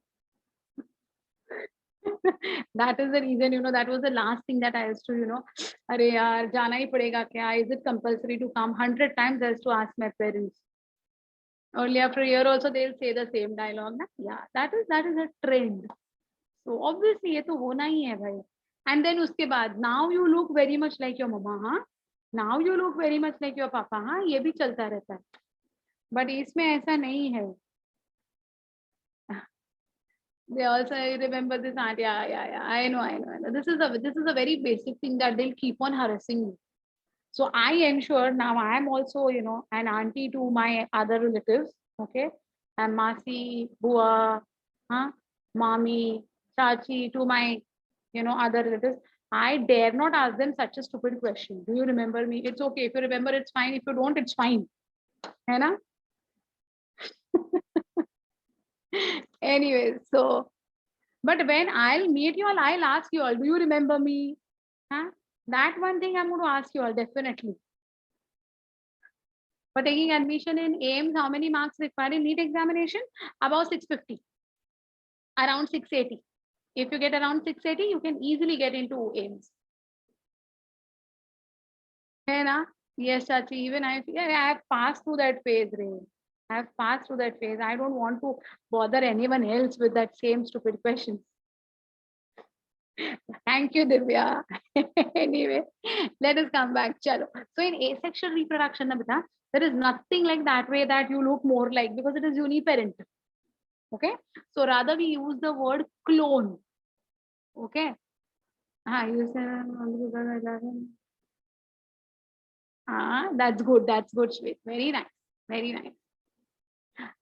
that is the reason, that was the last thing that I used to, अरे यार जाना ही पड़ेगा क्या, is it compulsory to come? 100 times I used to ask my parents. Only after a year also they'll say the same dialogue ना. Yeah, that is a trend. So obviously ये तो होना ही है भाई. And then उसके बाद, now you look very much like your mama, हाँ, now you look very much like your papa, हाँ, ये भी चलता रहता है. But इसमें ऐसा नहीं है. They also remember this, and yeah. I know. This is a very basic thing that they'll keep on harassing you. So I ensure now I am also, an auntie to my other relatives. Okay, and Masi, Bua, huh, Mami, Chachi to my, other relatives. I dare not ask them such a stupid question. Do you remember me? It's okay. If you remember, it's fine. If you don't, it's fine. है ना? Anyway, so But when I'll meet you all, I'll ask you all, do you remember me? Huh? That one thing I'm going to ask you all definitely. For taking admission in AIMS, how many marks required in NEET examination? About 650, around 680. If you get around 680, you can easily get into AIMS. Hey, na? Yes, Chachi, even I have passed through that phase, Ray. I have passed through that phase. I don't want to bother anyone else with that same stupid questions. Thank you, Divya. Anyway, let us come back. Chalo. So in asexual reproduction, there is nothing like that way that you look more like, because it is uniparent. Okay. So rather we use the word clone. Okay. You said that's good. That's good, Shwet. Very nice. Very nice.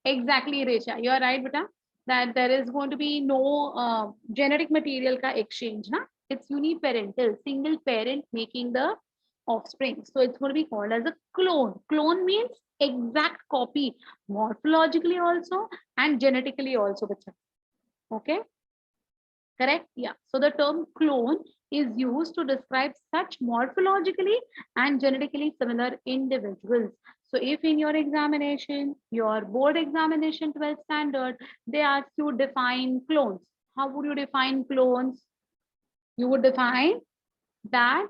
Exactly, Resha. You are right, beta. That there is going to be no genetic material ka exchange. Na? It's uniparental, single parent making the offspring. So it's going to be called as a clone. Clone means exact copy, morphologically also and genetically also. Beta. Okay. Correct? Yeah. So the term clone is used to describe such morphologically and genetically similar individuals. So if in your examination, your board examination 12th standard, they ask you define clones. How would you define clones? You would define that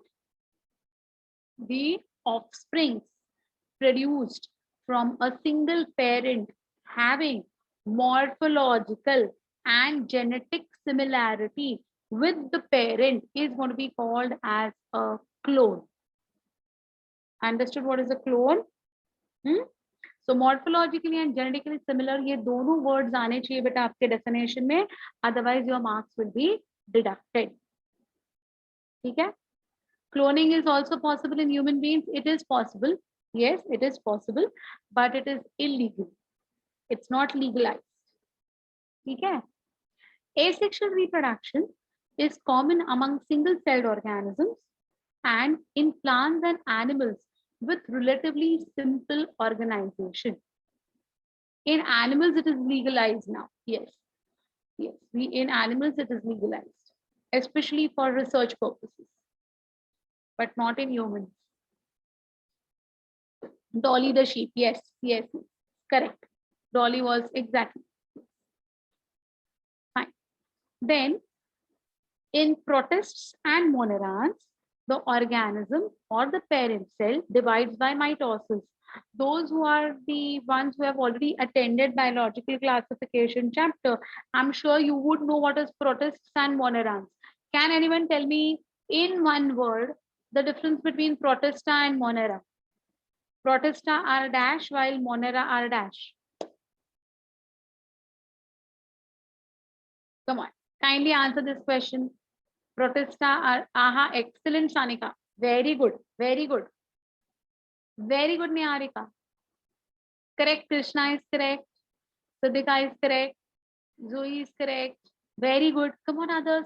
the offsprings produced from a single parent having morphological and genetic similarity with the parent is going to be called as a clone. Understood what is a clone? So morphologically and genetically similar, ये दोनों words आने चाहिए बेटा आपके definition में, otherwise your marks will be deducted. ठीक है? Cloning is also possible in human beings. It is possible. Yes, it is possible, but it is illegal. It's not legalized. Okay. Asexual reproduction is common among single-celled organisms and in plants and animals with relatively simple organization. In animals, it is legalized now. Yes. Yes. In animals, it is legalized, especially for research purposes, but not in humans. Dolly the sheep. Yes, yes, correct. Dolly was exactly. Fine. Then in protists and monerans, the organism or the parent cell divides by mitosis. Those who are the ones who have already attended biological classification chapter, I'm sure you would know what is protists and monerans. Can anyone tell me in one word the difference between protista and monera? Protista are dash while monera are dash. Come on, kindly answer this question. Protista are, excellent, Shanika. Very good, very good. Very good, Niharika. Correct, Krishna is correct. Sadhika is correct. Zoe is correct. Very good. Come on, others.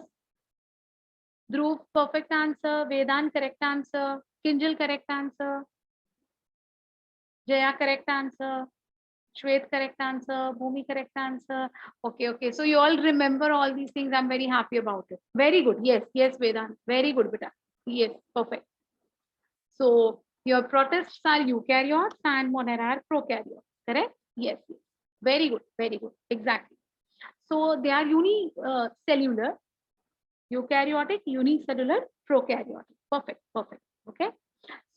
Dhruv, perfect answer. Vedant, correct answer. Kinjal, correct answer. Jaya, correct answer. Shwet, correct answer. Bhumi, correct answer. Okay, okay. So you all remember all these things. I'm very happy about it. Very good. Yes, yes, Vedant. Very good, beta. Yes, perfect. So your protists are eukaryotes and monera are prokaryotes. Correct? Yes, yes. Very good. Very good. Exactly. So they are unicellular, eukaryotic, unicellular, prokaryotic. Perfect. Perfect. Okay.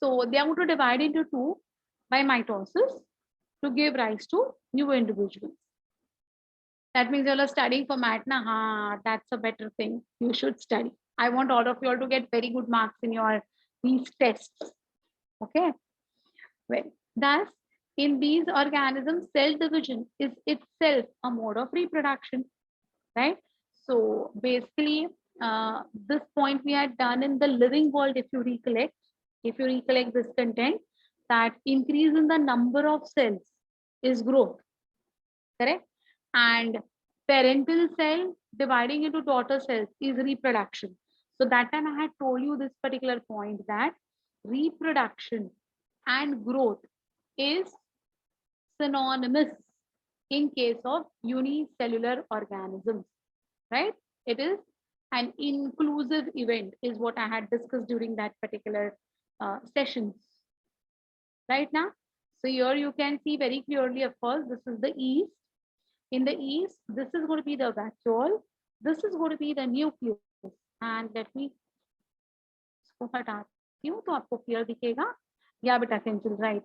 So they are going to divide into two by mitosis to give rise to new individuals. That means you all are studying for math. That's a better thing. You should study. I want all of you all to get very good marks in your these tests. Okay. Well, thus, in these organisms, cell division is itself a mode of reproduction, right? So basically, this point we had done in the living world, if you recollect this content, that increase in the number of cells is growth, correct? And parental cell dividing into daughter cells is reproduction. So that time I had told you this particular point, that reproduction and growth is synonymous in case of unicellular organisms, right? It is an inclusive event, is what I had discussed during that particular sessions. Right now, so here you can see very clearly, of course, this is the yeast. In the yeast, this is going to be the vacuole. This is going to be the nucleus. And let me इसको हटाती हूँ तो आपको clear दिखेगा. Yeah, beta Kinjal, right.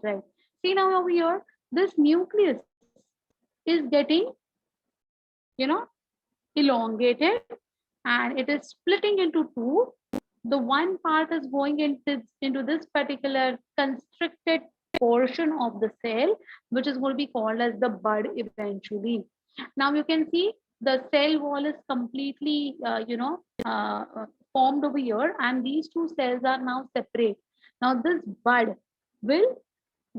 See now over here, this nucleus is getting, elongated, and it is splitting into two. The one part is going into this particular constricted portion of the cell, which is going to be called as the bud eventually. Now you can see the cell wall is completely, formed over here, and these two cells are now separate. Now this bud will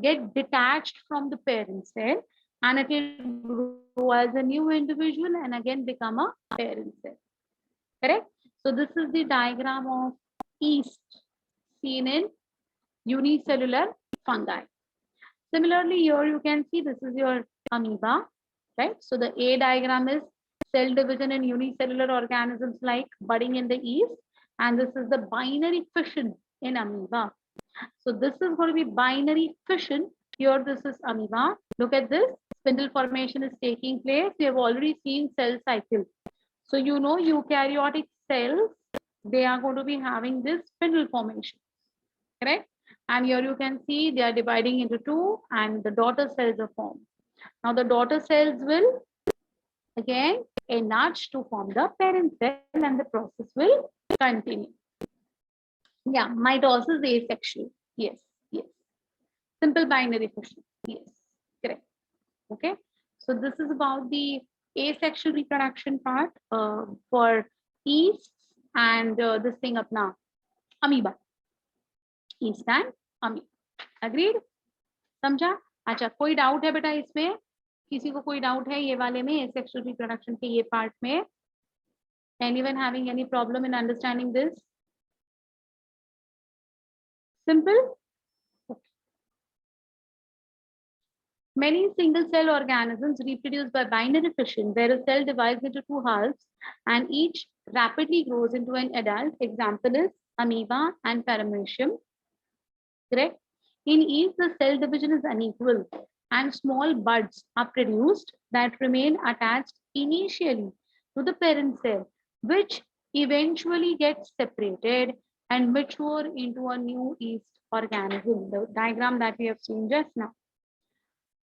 get detached from the parent cell, and it will grow as a new individual and again become a parent cell. Correct? So this is the diagram of yeast seen in unicellular fungi. Similarly, here you can see this is your amoeba, right? So the A diagram is cell division in unicellular organisms like budding in the yeast, and this is the binary fission in amoeba. So this is going to be binary fission. Here this is amoeba. Look at this, spindle formation is taking place. We have already seen cell cycle. So eukaryotic cells, they are going to be having this spindle formation, correct? And here you can see they are dividing into two, and the daughter cells are formed. Now the daughter cells will again enlarge to form the parent cell, and the process will continue. Yeah, mitosis asexual. Yes. Simple binary fission. Yes, correct. Okay. So this is about the asexual reproduction part for yeast and this thing up now, amoeba. Yeast and amoeba. Agreed? समझा? अच्छा, कोई doubt है बेटा इसमें? किसी को कोई doubt है ये वाले में, asexual reproduction के ये पार्ट में? Anyone having any problem in understanding this? Simple? Many single cell organisms reproduce by binary fission, where a cell divides into two halves and each rapidly grows into an adult. Example is amoeba and paramecium. Correct? In yeast, the cell division is unequal and small buds are produced that remain attached initially to the parent cell, which eventually gets separated and mature into a new yeast organism. The diagram that we have seen just now.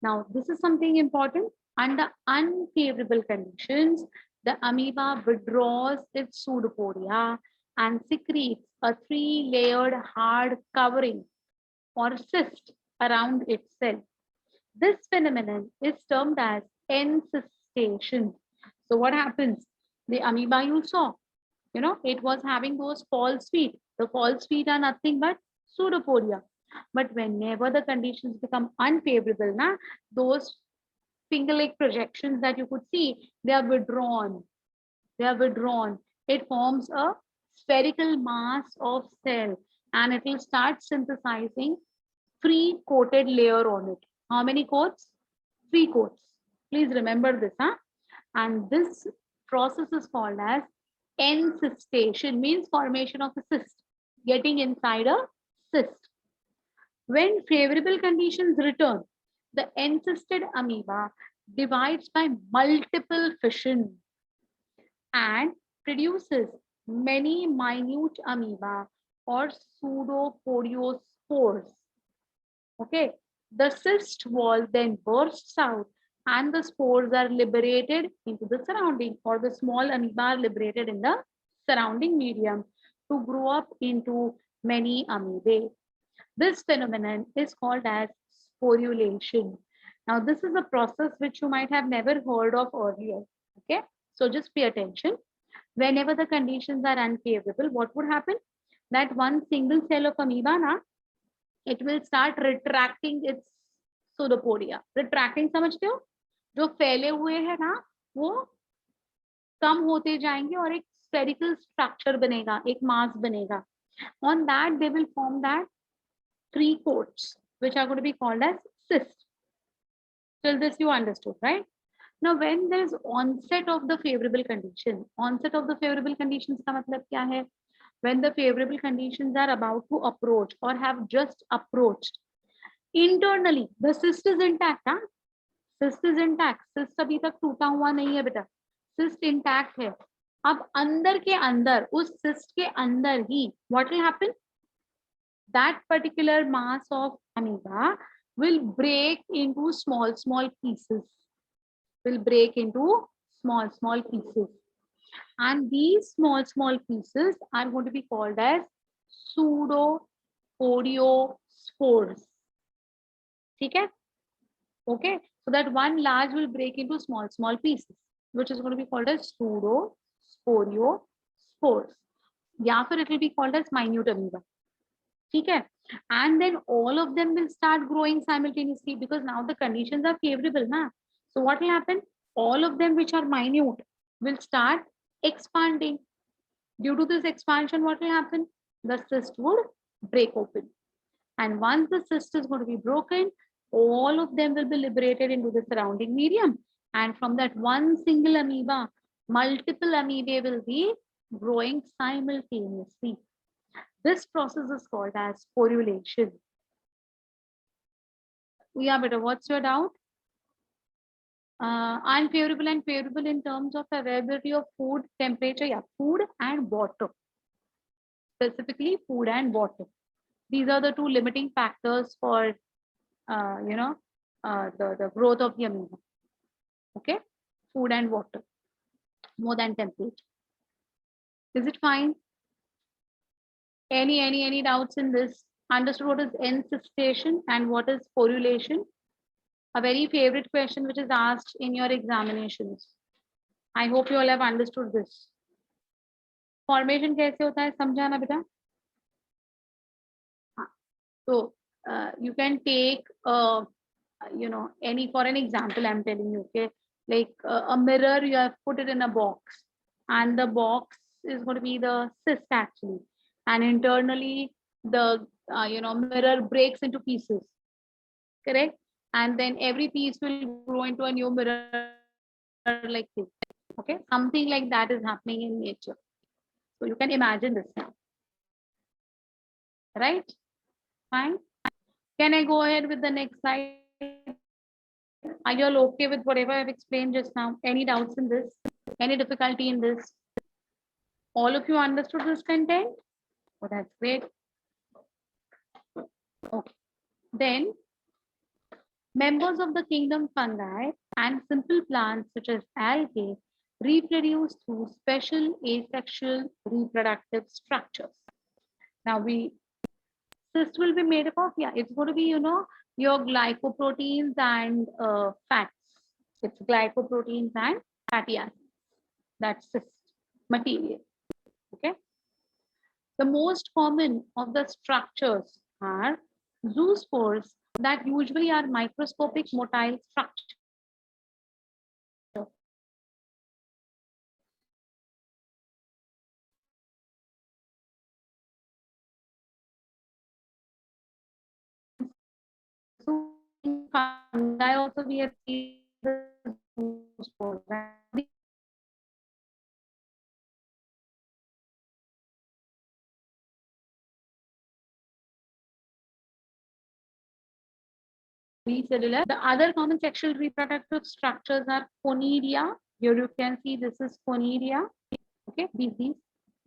Now, this is something important. Under unfavorable conditions, the amoeba withdraws its pseudopodia and secretes a three-layered hard covering or cyst around its cell. This phenomenon is termed as encystation. So what happens? The amoeba you saw, it was having those false feet. The false feet are nothing but pseudopodia. But whenever the conditions become unfavorable, those finger-like projections that you could see, they are withdrawn. It forms a spherical mass of cell, and it will start synthesizing free coated layer on it. How many coats? 3 coats. Please remember this, And this process is called as encystation, means formation of a cyst, getting inside a cyst. When favorable conditions return, the encysted amoeba divides by multiple fission and produces many minute amoeba or pseudopodiospores. Okay, the cyst wall then bursts out and the spores are liberated into the surrounding, or the small amoeba are liberated in the surrounding medium to grow up into many amoebae. This phenomenon is called as sporulation. Now, this is a process which you might have never heard of earlier. Okay, so just pay attention. Whenever the conditions are unfavorable, what would happen? That one single cell of amoeba, it will start retracting its pseudopodia. Retracting, समझते हो? जो फैले हुए हैं ना, वो कम होते जाएंगे और एक spherical structure बनेगा, एक mass बनेगा. On that, they will form that 3 coats, which are going to be called as cysts. Till this you understood, right? Now, when there is onset of the favorable condition, onset of the favorable conditions का मतलब क्या है? When the favorable conditions are about to approach or have just approached, internally the cyst is intact. हाँ, cyst is intact. Cyst अभी तक टूटा हुआ नहीं है बेटा. Cyst intact है. अब अंदर के अंदर, उस cyst के अंदर ही what will happen? That particular mass of amoeba will break into small pieces. Will break into small pieces. And these small pieces are going to be called as pseudoporiospores. Okay? Okay, so that one large will break into small pieces, which is going to be called as pseudosporiospores. Yeah, it will be called as minute amoeba. Okay, and then all of them will start growing simultaneously because now the conditions are favorable. Na? So what will happen? All of them which are minute will start expanding. Due to this expansion, what will happen? The cyst would break open. And once the cyst is going to be broken, all of them will be liberated into the surrounding medium. And from that one single amoeba, multiple amoebae will be growing simultaneously. This process is called as sporulation. Yeah, better. What's your doubt? Unfavorable and favorable in terms of availability of food, temperature, yeah, food and water. Specifically, food and water. These are the two limiting factors for, the growth of the amoeba. Okay, food and water, more than temperature. Is it fine? Any doubts in this? Understood what is encystation and what is sporulation? A very favorite question which is asked in your examinations. I hope you all have understood this. Formation कैसे होता है समझाना बेटा? So you can take any, for an example I'm telling you, okay, like a mirror, you have put it in a box and the box is going to be the cyst actually, and internally the mirror breaks into pieces, correct, and then every piece will grow into a new mirror like this. Okay, something like that is happening in nature, so you can imagine this now, right? Fine. Can I go ahead with the next slide? Are you all okay with whatever I've explained just now? Any doubts in this? Any difficulty in this? All of you understood this content? Oh, that's great. Okay. Then, members of the kingdom fungi and simple plants such as algae reproduce through special asexual reproductive structures. Now, cyst will be made up of, yeah, it's going to be, your glycoproteins and fats. It's glycoproteins and fatty acids. That's cyst material. Okay. The most common of the structures are zoospores that usually are microscopic motile structures. Fungi also we have seen the zoospores. Cellular. The other common sexual reproductive structures are conidia. Here you can see this is conidia. Okay, these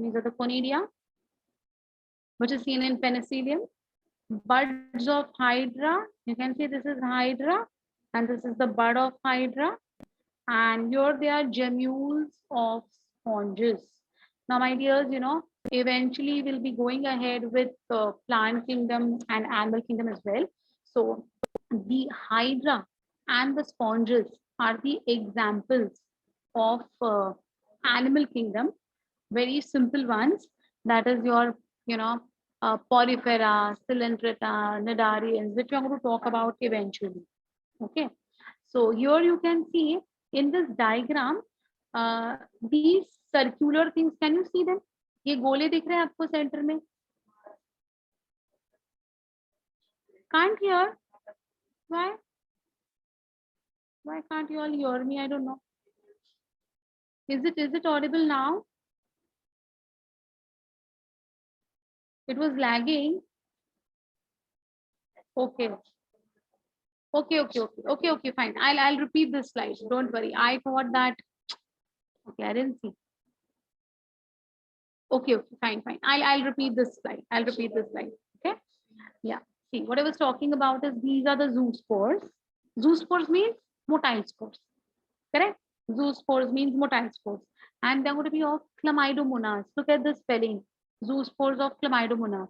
are the conidia, which is seen in penicillium. Buds of hydra. You can see this is hydra, and this is the bud of hydra. And here they are gemmules of sponges. Now, my dears, eventually we'll be going ahead with plant kingdom and animal kingdom as well. So the hydra and the sponges are the examples of animal kingdom, very simple ones. That is your, porifera, cylindrita, cnidarians, which I'm going to talk about eventually. Okay, so here you can see in this diagram these circular things. Can you see them? ये गोले दिख रहे हैं आपको centre में? Can't hear. Why? Why can't you all hear me? I don't know. Is it audible now? It was lagging. Okay. Okay, fine. I'll repeat this slide. Don't worry. I thought that. Okay, I didn't see. Okay, fine. I'll repeat this slide. I'll repeat this slide. Okay. Yeah. See, what I was talking about is these are the zoospores. Zoospores means motile spores. Correct? Zoospores means motile spores. And they're going to be of chlamydomonas. Look at the spelling. Zoospores of chlamydomonas.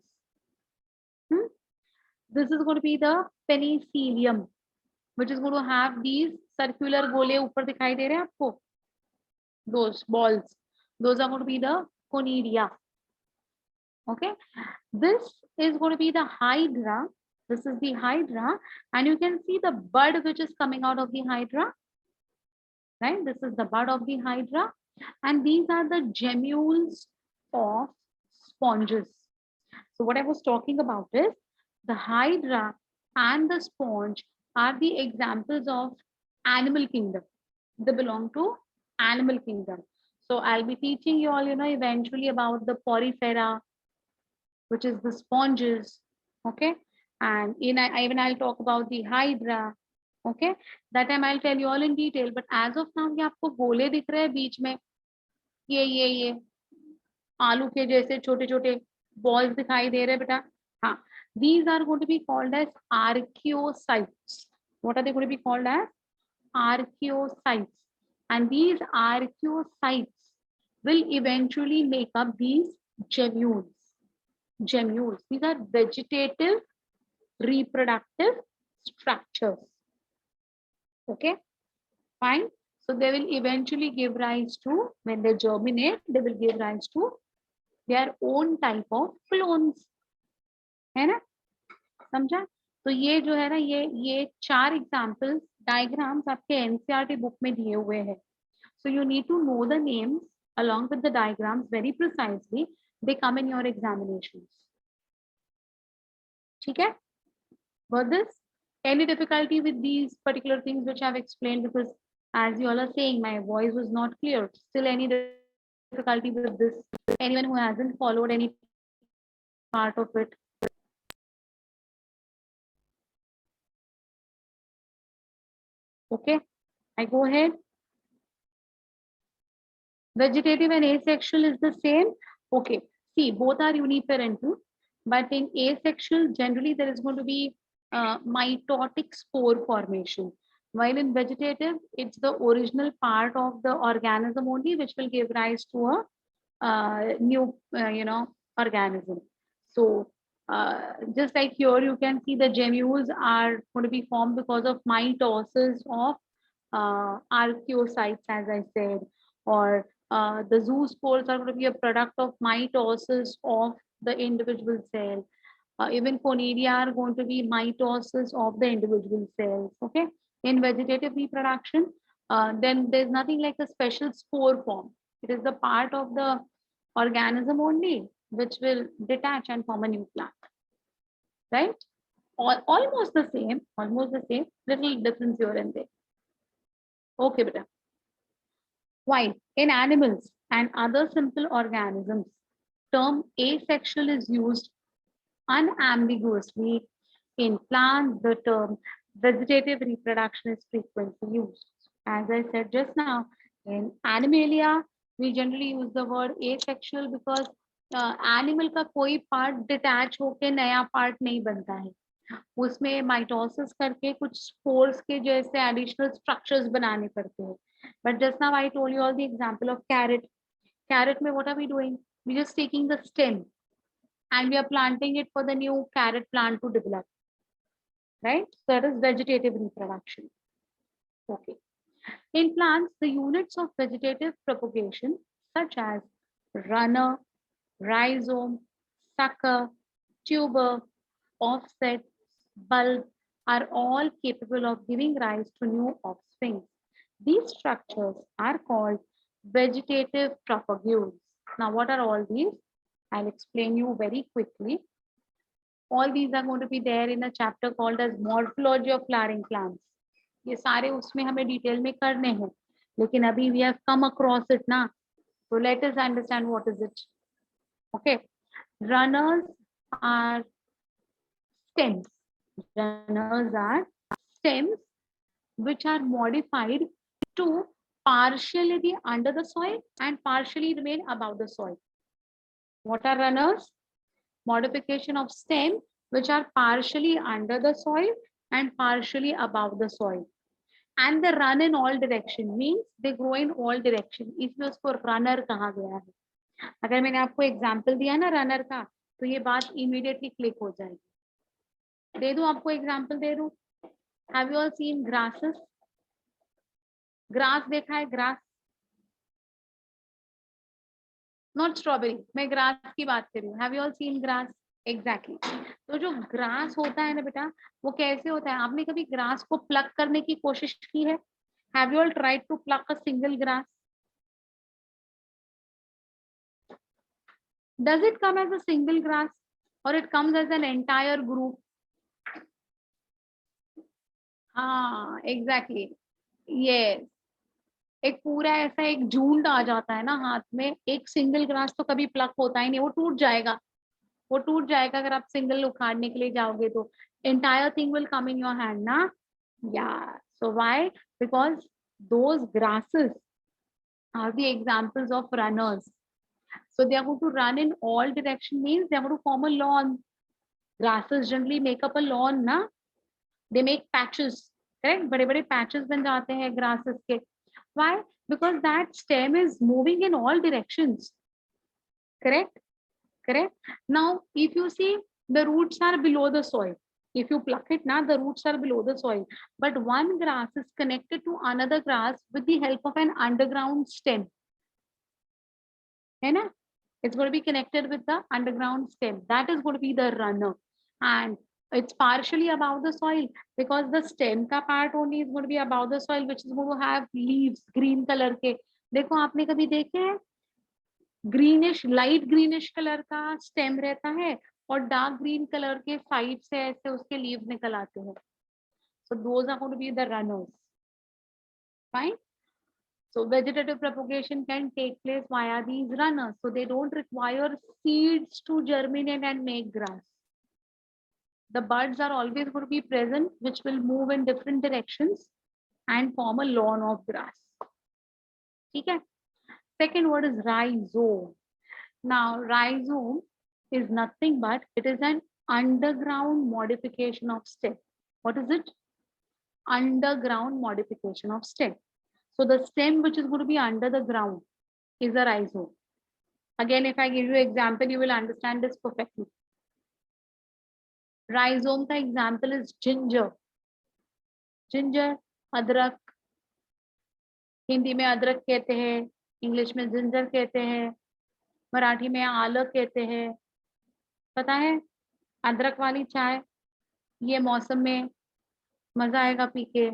Hmm? This is going to be the penicillium, which is going to have these circular gole ऊपर दिखाई दे रहे हैं आपको? Those balls. Those are going to be the conidia. Okay. This is going to be the hydra. This is the hydra. And you can see the bud which is coming out of the hydra. Right? This is the bud of the hydra. And these are the gemmules of sponges. So what I was talking about is the hydra and the sponge are the examples of animal kingdom. They belong to animal kingdom. So I'll be teaching you all, eventually about the porifera, which is the sponges. Okay. And even I'll talk about the hydra. Okay. That time I'll tell you all in detail. But as of now, ये आपको गोले दिख रहे हैं बीच में. ये आलू के जैसे छोटे छोटे balls दिखाई दे रहे हैं बेटा. हाँ. These are going to be called as archaeocytes. What are they going to be called as? Archaeocytes. And these archaeocytes will eventually make up these gemmules. Gemmules. These are vegetative reproductive structures. Okay, fine. So they will eventually give rise to, when they germinate, they will give rise to their own type of clones. है ना? समझा? तो ये जो है ना, ये 4 examples diagrams आपके NCERT book में दिए हुए हैं. So you need to know the names along with the diagrams very precisely. They come in your examinations. ठीक है? But this, any difficulty with these particular things which I've explained, because as you all are saying, my voice was not clear. Still any difficulty with this? Anyone who hasn't followed any part of it? Okay, I go ahead. Vegetative and asexual is the same. Okay, see, both are uniparental, but in asexual, generally there is going to be mitotic spore formation. While in vegetative, it's the original part of the organism only, which will give rise to a new, organism. So just like here, you can see the gemmules are going to be formed because of mitosis of archaeocytes, as I said, or the zoospores are going to be a product of mitosis of the individual cell. Even conidia are going to be mitosis of the individual cells. Okay, in vegetative reproduction, then there's nothing like a special spore form. It is the part of the organism only which will detach and form a new plant. Right? Almost the same, little difference here and there. Okay, beta. While in animals and other simple organisms, term asexual is used unambiguously. In plants, the term vegetative reproduction is frequently used. As I said just now, in Animalia, we generally use the word asexual because animal का कोई part detach होके नया part नहीं बनता है. उसमें mitosis करके कुछ स्पोर्स के जैसे एडिशनल स्ट्रक्चर्स बनाने पड़ते हैं. But just now I told you all the example of carrot. Carrot mein what are we doing? We're just taking the stem and we are planting it for the new carrot plant to develop. Right? So that is vegetative reproduction. Okay. In plants, the units of vegetative propagation, such as runner, rhizome, sucker, tuber, offset, bulb, are all capable of giving rise to new offspring. These structures are called vegetative propagules. Now, what are all these? I'll explain you very quickly. All these are going to be there in a chapter called as Morphology of Flowering Plants. ये सारे उसमें हमें detail में करने हैं, लेकिन अभी we have come across it ना, तो let us understand what is it. Okay, runners are stems. Runners are stems which are modified to partially be under the soil and partially remain above the soil. What are runners? Modification of stem which are partially under the soil and partially above the soil. And they run in all direction means they grow in all direction. इसलिए उसको runner कहा गया है. अगर मैंने आपको example दिया ना रनर का, तो ये बात इमीडिएटली क्लिक हो जाएगी. दे दूं आपको एग्जाम्पल दे दूं. Have you all scene grasses? Grass देखा है? ग्रास, नॉट स्ट्रॉबेरी, मैं ग्रास की बात कर रही हूँ. Have you all scene grass? Exactly. तो जो ग्रास होता है ना बेटा, वो कैसे होता है? आपने कभी ग्रास को प्लक करने की कोशिश की है? Have you all tried to pluck a single grass? Does it come as a single grass or it comes as an entire group? हाँ, exactly. Yes. एक पूरा ऐसा एक झुंड आ जाता है ना हाथ में. एक सिंगल ग्रास तो कभी प्लक होता ही नहीं, वो टूट जाएगा. वो टूट जाएगा अगर आप सिंगल उखाड़ने के लिए जाओगे तो. entire thing will come in your hand ना. Yeah. So why? Because those grasses are the examples of runners. So they are going to run in all direction means they are going to form a lawn. Grasses generally make up a lawn ना. They make patches, correct? बड़े बड़े patches बन जाते हैं grasses के. Why? Because that stem is moving in all directions. Correct? Correct. Now, if you see, the roots are below the soil. If you pluck it now, the roots are below the soil. But one grass is connected to another grass with the help of an underground stem. है ना? It's going to be connected with the underground stem. That is going to be the runner. And it's partially above the soil because the stem का part only is going to be above the soil, which is going to have leaves green color के. देखो आपने कभी देखे हैं greenish, light greenish colour का stem रहता है और डार्क ग्रीन कलर के साइड से ऐसे उसके लीव्स निकल आते हैं. So those are going to be the runners. Fine. So vegetative propagation can take place via these runners. So they don't require seeds to germinate and make grass. The buds are always going to be present, which will move in different directions and form a lawn of grass. Okay. Second word is rhizome. Now, rhizome is nothing but it is an underground modification of stem. What is it? Underground modification of stem. So the stem which is going to be under the ground is a rhizome. Again, if I give you an example, you will understand this perfectly. Rhizome का example is ginger. Ginger, अदरक. हिंदी में अदरक कहते हैं, English में ginger कहते हैं, मराठी में आलक कहते हैं. पता है? अदरक वाली चाय ये मौसम में मजा आएगा पी के.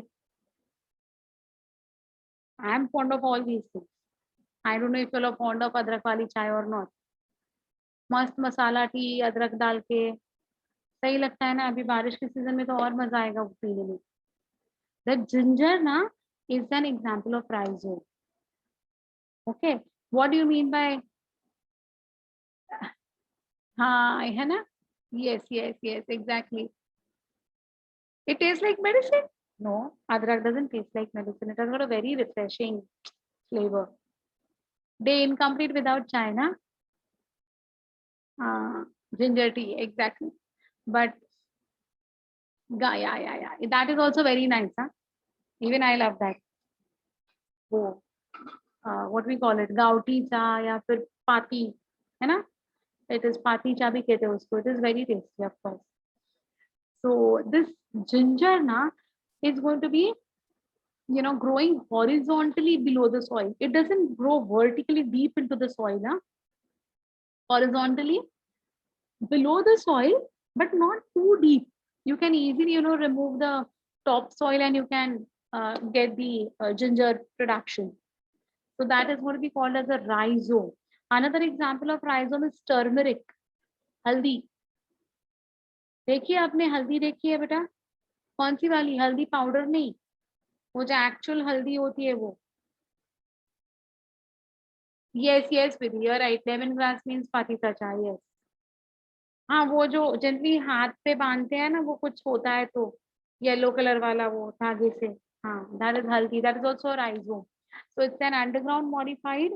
I am fond of all these things. I don't know if you are fond of अदरक वाली चाय or not. मस्त मसाला टी अदरक डाल के सही लगता है ना. अभी बारिश के सीजन में तो और मजा आएगा वो पीने में. The ginger ना is an example of rhizome. Okay, what do you mean by? हाँ, है ना? Yes, yes, yes, exactly. It tastes like medicine? No, adrak doesn't taste like medicine. It has got a very refreshing flavor. Day incomplete without chai, na? Ginger tea, exactly. But yeah. That is also very nice, huh? Even I love that. Oh, what we call it? Gauti cha या फिर पाती, है ना? It is पाती cha भी कहते हैं उसको. It is very tasty, of course. So this ginger na is going to be, growing horizontally below the soil. It doesn't grow vertically deep into the soil, na? Horizontally below the soil, but not too deep. You can easily, remove the topsoil and you can get the ginger production. So that is going to be called as a rhizome. Another example of rhizome is turmeric, haldi. देखिए आपने हल्दी देखी है बेटा? कौन सी वाली? हल्दी powder नहीं, वो जो एक्चुअल हल्दी होती है वो. Yes, with you are right. Lemongrass means patisacha. Yes. हाँ, वो जो जनरली हाथ पे बांधते हैं ना, वो कुछ होता है तो येलो कलर वाला वो धागे से. हाँ, that is haldi. That is also a rhizome. So it's an underground modified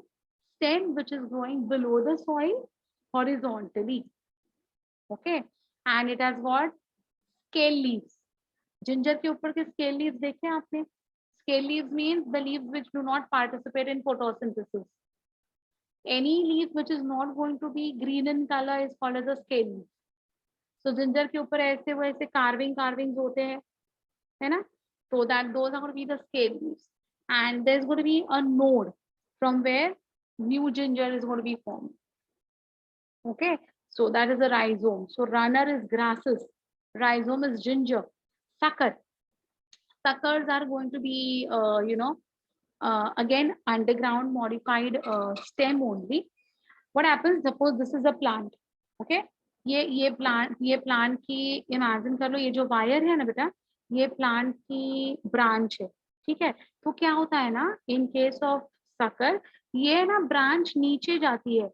stem which is growing below the soil horizontally. Okay, and it has got scale leaves. Ginger के ऊपर के scale leaves देखे आपने? Scale leaves means the leaves which do not participate in photosynthesis. Any leaf which is not going to be green in color is called as a scale leaf. So ginger के ऊपर ऐसे वो ऐसे carvings होते हैं, है ना? So that those are going to be the scale leaves, and there's going to be a node from where new ginger is going to be formed. Okay, so that is a rhizome. So runner is grasses, rhizome is ginger, sucker. Suckers are going to be, again underground modified stem only. What happens? Suppose this is a plant. Okay, ये plant की imagine कर लो, ये जो wire है ना बेटा, ये plant की ब्रांच है. ठीक है, तो क्या होता है ना, इन केस ऑफ सकर, ये ना ब्रांच नीचे जाती है,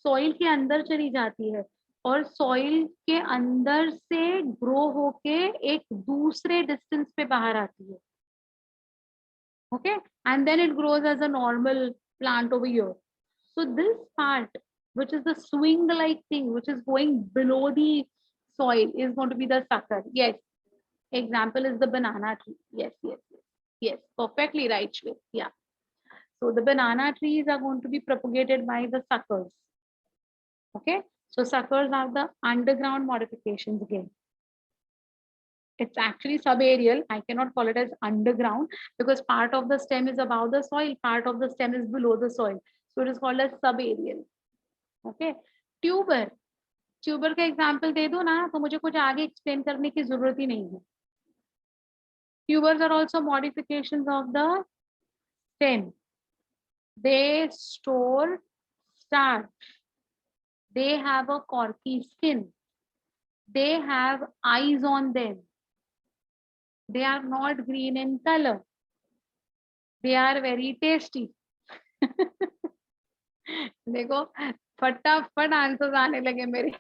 सॉइल के अंदर चली जाती है, और सॉइल के अंदर से ग्रो होके एक दूसरे डिस्टेंस पे बाहर आती है. Okay, and then it grows as a normal plant over here. So this part, which is the swing like thing, which is going below the soil, is going to be the sucker. Yes, example is the banana tree. Yes, perfectly right, Shwet. Yeah, so the banana trees are going to be propagated by the suckers. Okay, so suckers are the underground modifications again. It's actually subaerial. I cannot call it as underground because part of the stem is above the soil, part of the stem is below the soil. So it is called as subaerial. Okay. Tuber. Tuber का example दे दो ना, तो मुझे कुछ आगे explain करने की जरूरत ही नहीं है. Tubers are also modifications of the stem. They store starch. They have a corky skin. They have eyes on them. They are not green in color. They are very tasty. देखो फटाफट answer आने लगे मेरे.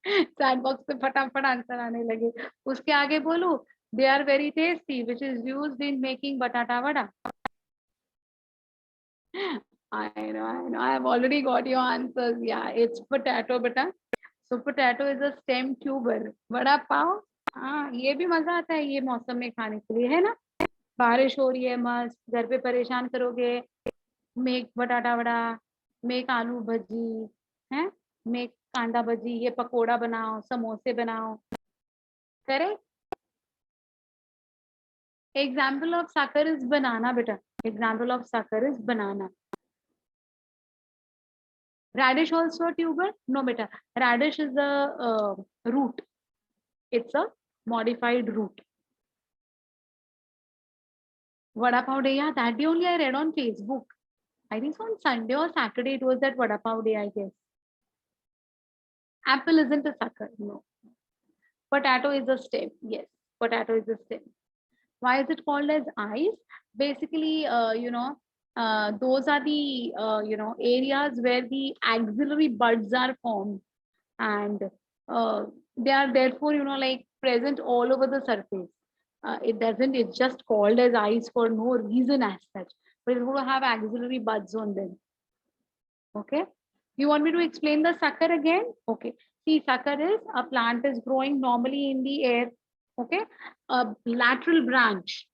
Chat box पे फटाफट answer आने लगे. उसके आगे बोलूं, they are very tasty, which is used in making batata vada. I know. I have already got your answers. Yeah, it's potato beta. So potato is a stem tuber. Vada pav, हाँ ये भी मजा आता है ये मौसम में खाने के लिए, है ना? बारिश हो रही है, मस्त घर पे परेशान करोगे, मेक बटाटा वड़ा, मेक आलू भजी, है, मेक कांदा भजी, ये पकोड़ा बनाओ, समोसे बनाओ. करेक्ट. एग्जाम्पल ऑफ साकर इज बनाना बेटा. एग्जाम्पल ऑफ साकर is banana. Radish also a tuber? No, beta. Radish is a root. It's a modified root. Vada pav day, yeah, that day only I read on Facebook. I think so on Sunday or Saturday it was that vada pav day, I guess. Apple isn't a sucker, no. Potato is a stem. Yes, potato is a stem. Why is it called as eyes? Basically, those are the areas where the axillary buds are formed, and they are therefore like present all over the surface. It's just called as eyes for no reason as such, but it's going to have axillary buds on them. Okay, you want me to explain the sucker again? Okay, see, sucker is a plant is growing normally in the air. Okay, a lateral branch,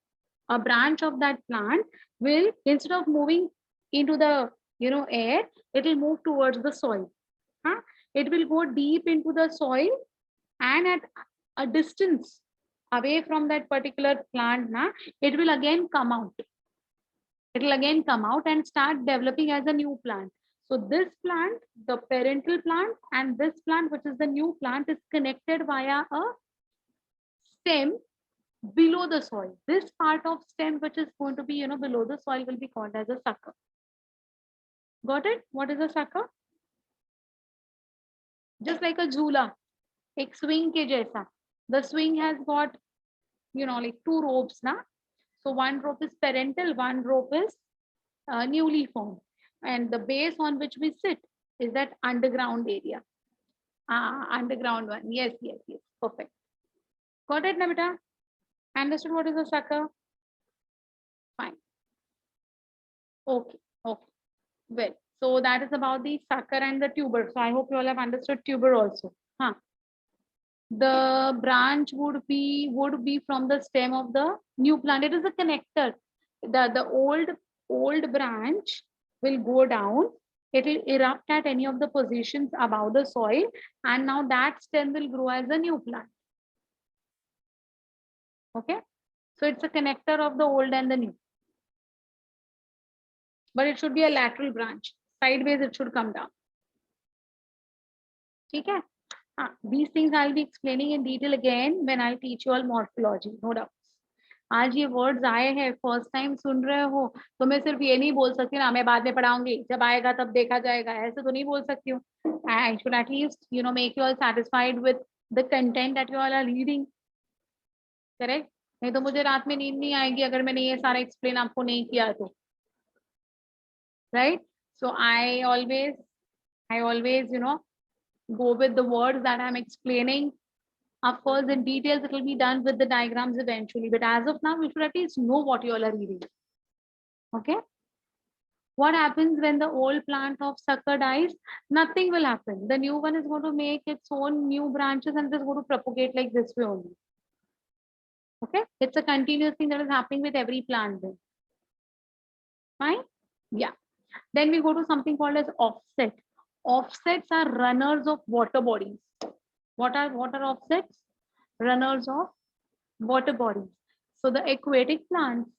a branch of that plant will, instead of moving into the air, it will move towards the soil. Huh? It will go deep into the soil, and at a distance away from that particular plant, it will again come out. It will again come out and start developing as a new plant. So this plant, the parental plant, and this plant, which is the new plant, is connected via a stem below the soil. This part of stem, which is going to be below the soil, will be called as a sucker. Got it? What is a sucker? Just like a jhula, एक swing के जैसा. The swing has got like two ropes na. So one rope is parental, one rope is newly formed, and the base on which we sit is that underground area. Underground one. Yes, yes, yes. Perfect. Got it, na beta? Understood what is a sucker? Fine. Okay. Okay. Well, so that is about the sucker and the tuber. So I hope you all have understood tuber also. Huh. The branch would be from the stem of the new plant. It is a connector. The old branch will go down. It will erupt at any of the positions above the soil, and now that stem will grow as a new plant. Okay, so it's a connector of the old and the new, but it should be a lateral branch. Sideways it should come down. Okay. These things I'll be explaining in detail again when I teach you all morphology, no doubt. आज ये words आए हैं, first time सुन रहे हो, तो मैं सिर्फ ये नहीं बोल सकती ना मैं बाद में पढ़ाऊंगी, जब आएगा तब देखा जाएगा, ऐसे तो नहीं बोल सकती हूँ. I should at least make you all satisfied with the content that you all are reading. Correct? नहीं तो मुझे रात में नींद नहीं आएगी अगर मैंने ये सारा एक्सप्लेन आपको नहीं किया तो. Right? So I always go with the words that I'm explaining. Of course, in details, it will be done with the diagrams eventually. But as of now, we should at least know what you all are reading. Okay? What happens when the old plant of sucker dies? Nothing will happen. The new one is going to make its own new branches and it is going to propagate like this way only. Okay? It's a continuous thing that is happening with every plant then. Fine? Yeah. Then we go to something called as offset. Offsets are runners of water bodies. What are offsets? Runners of water bodies. So the aquatic plants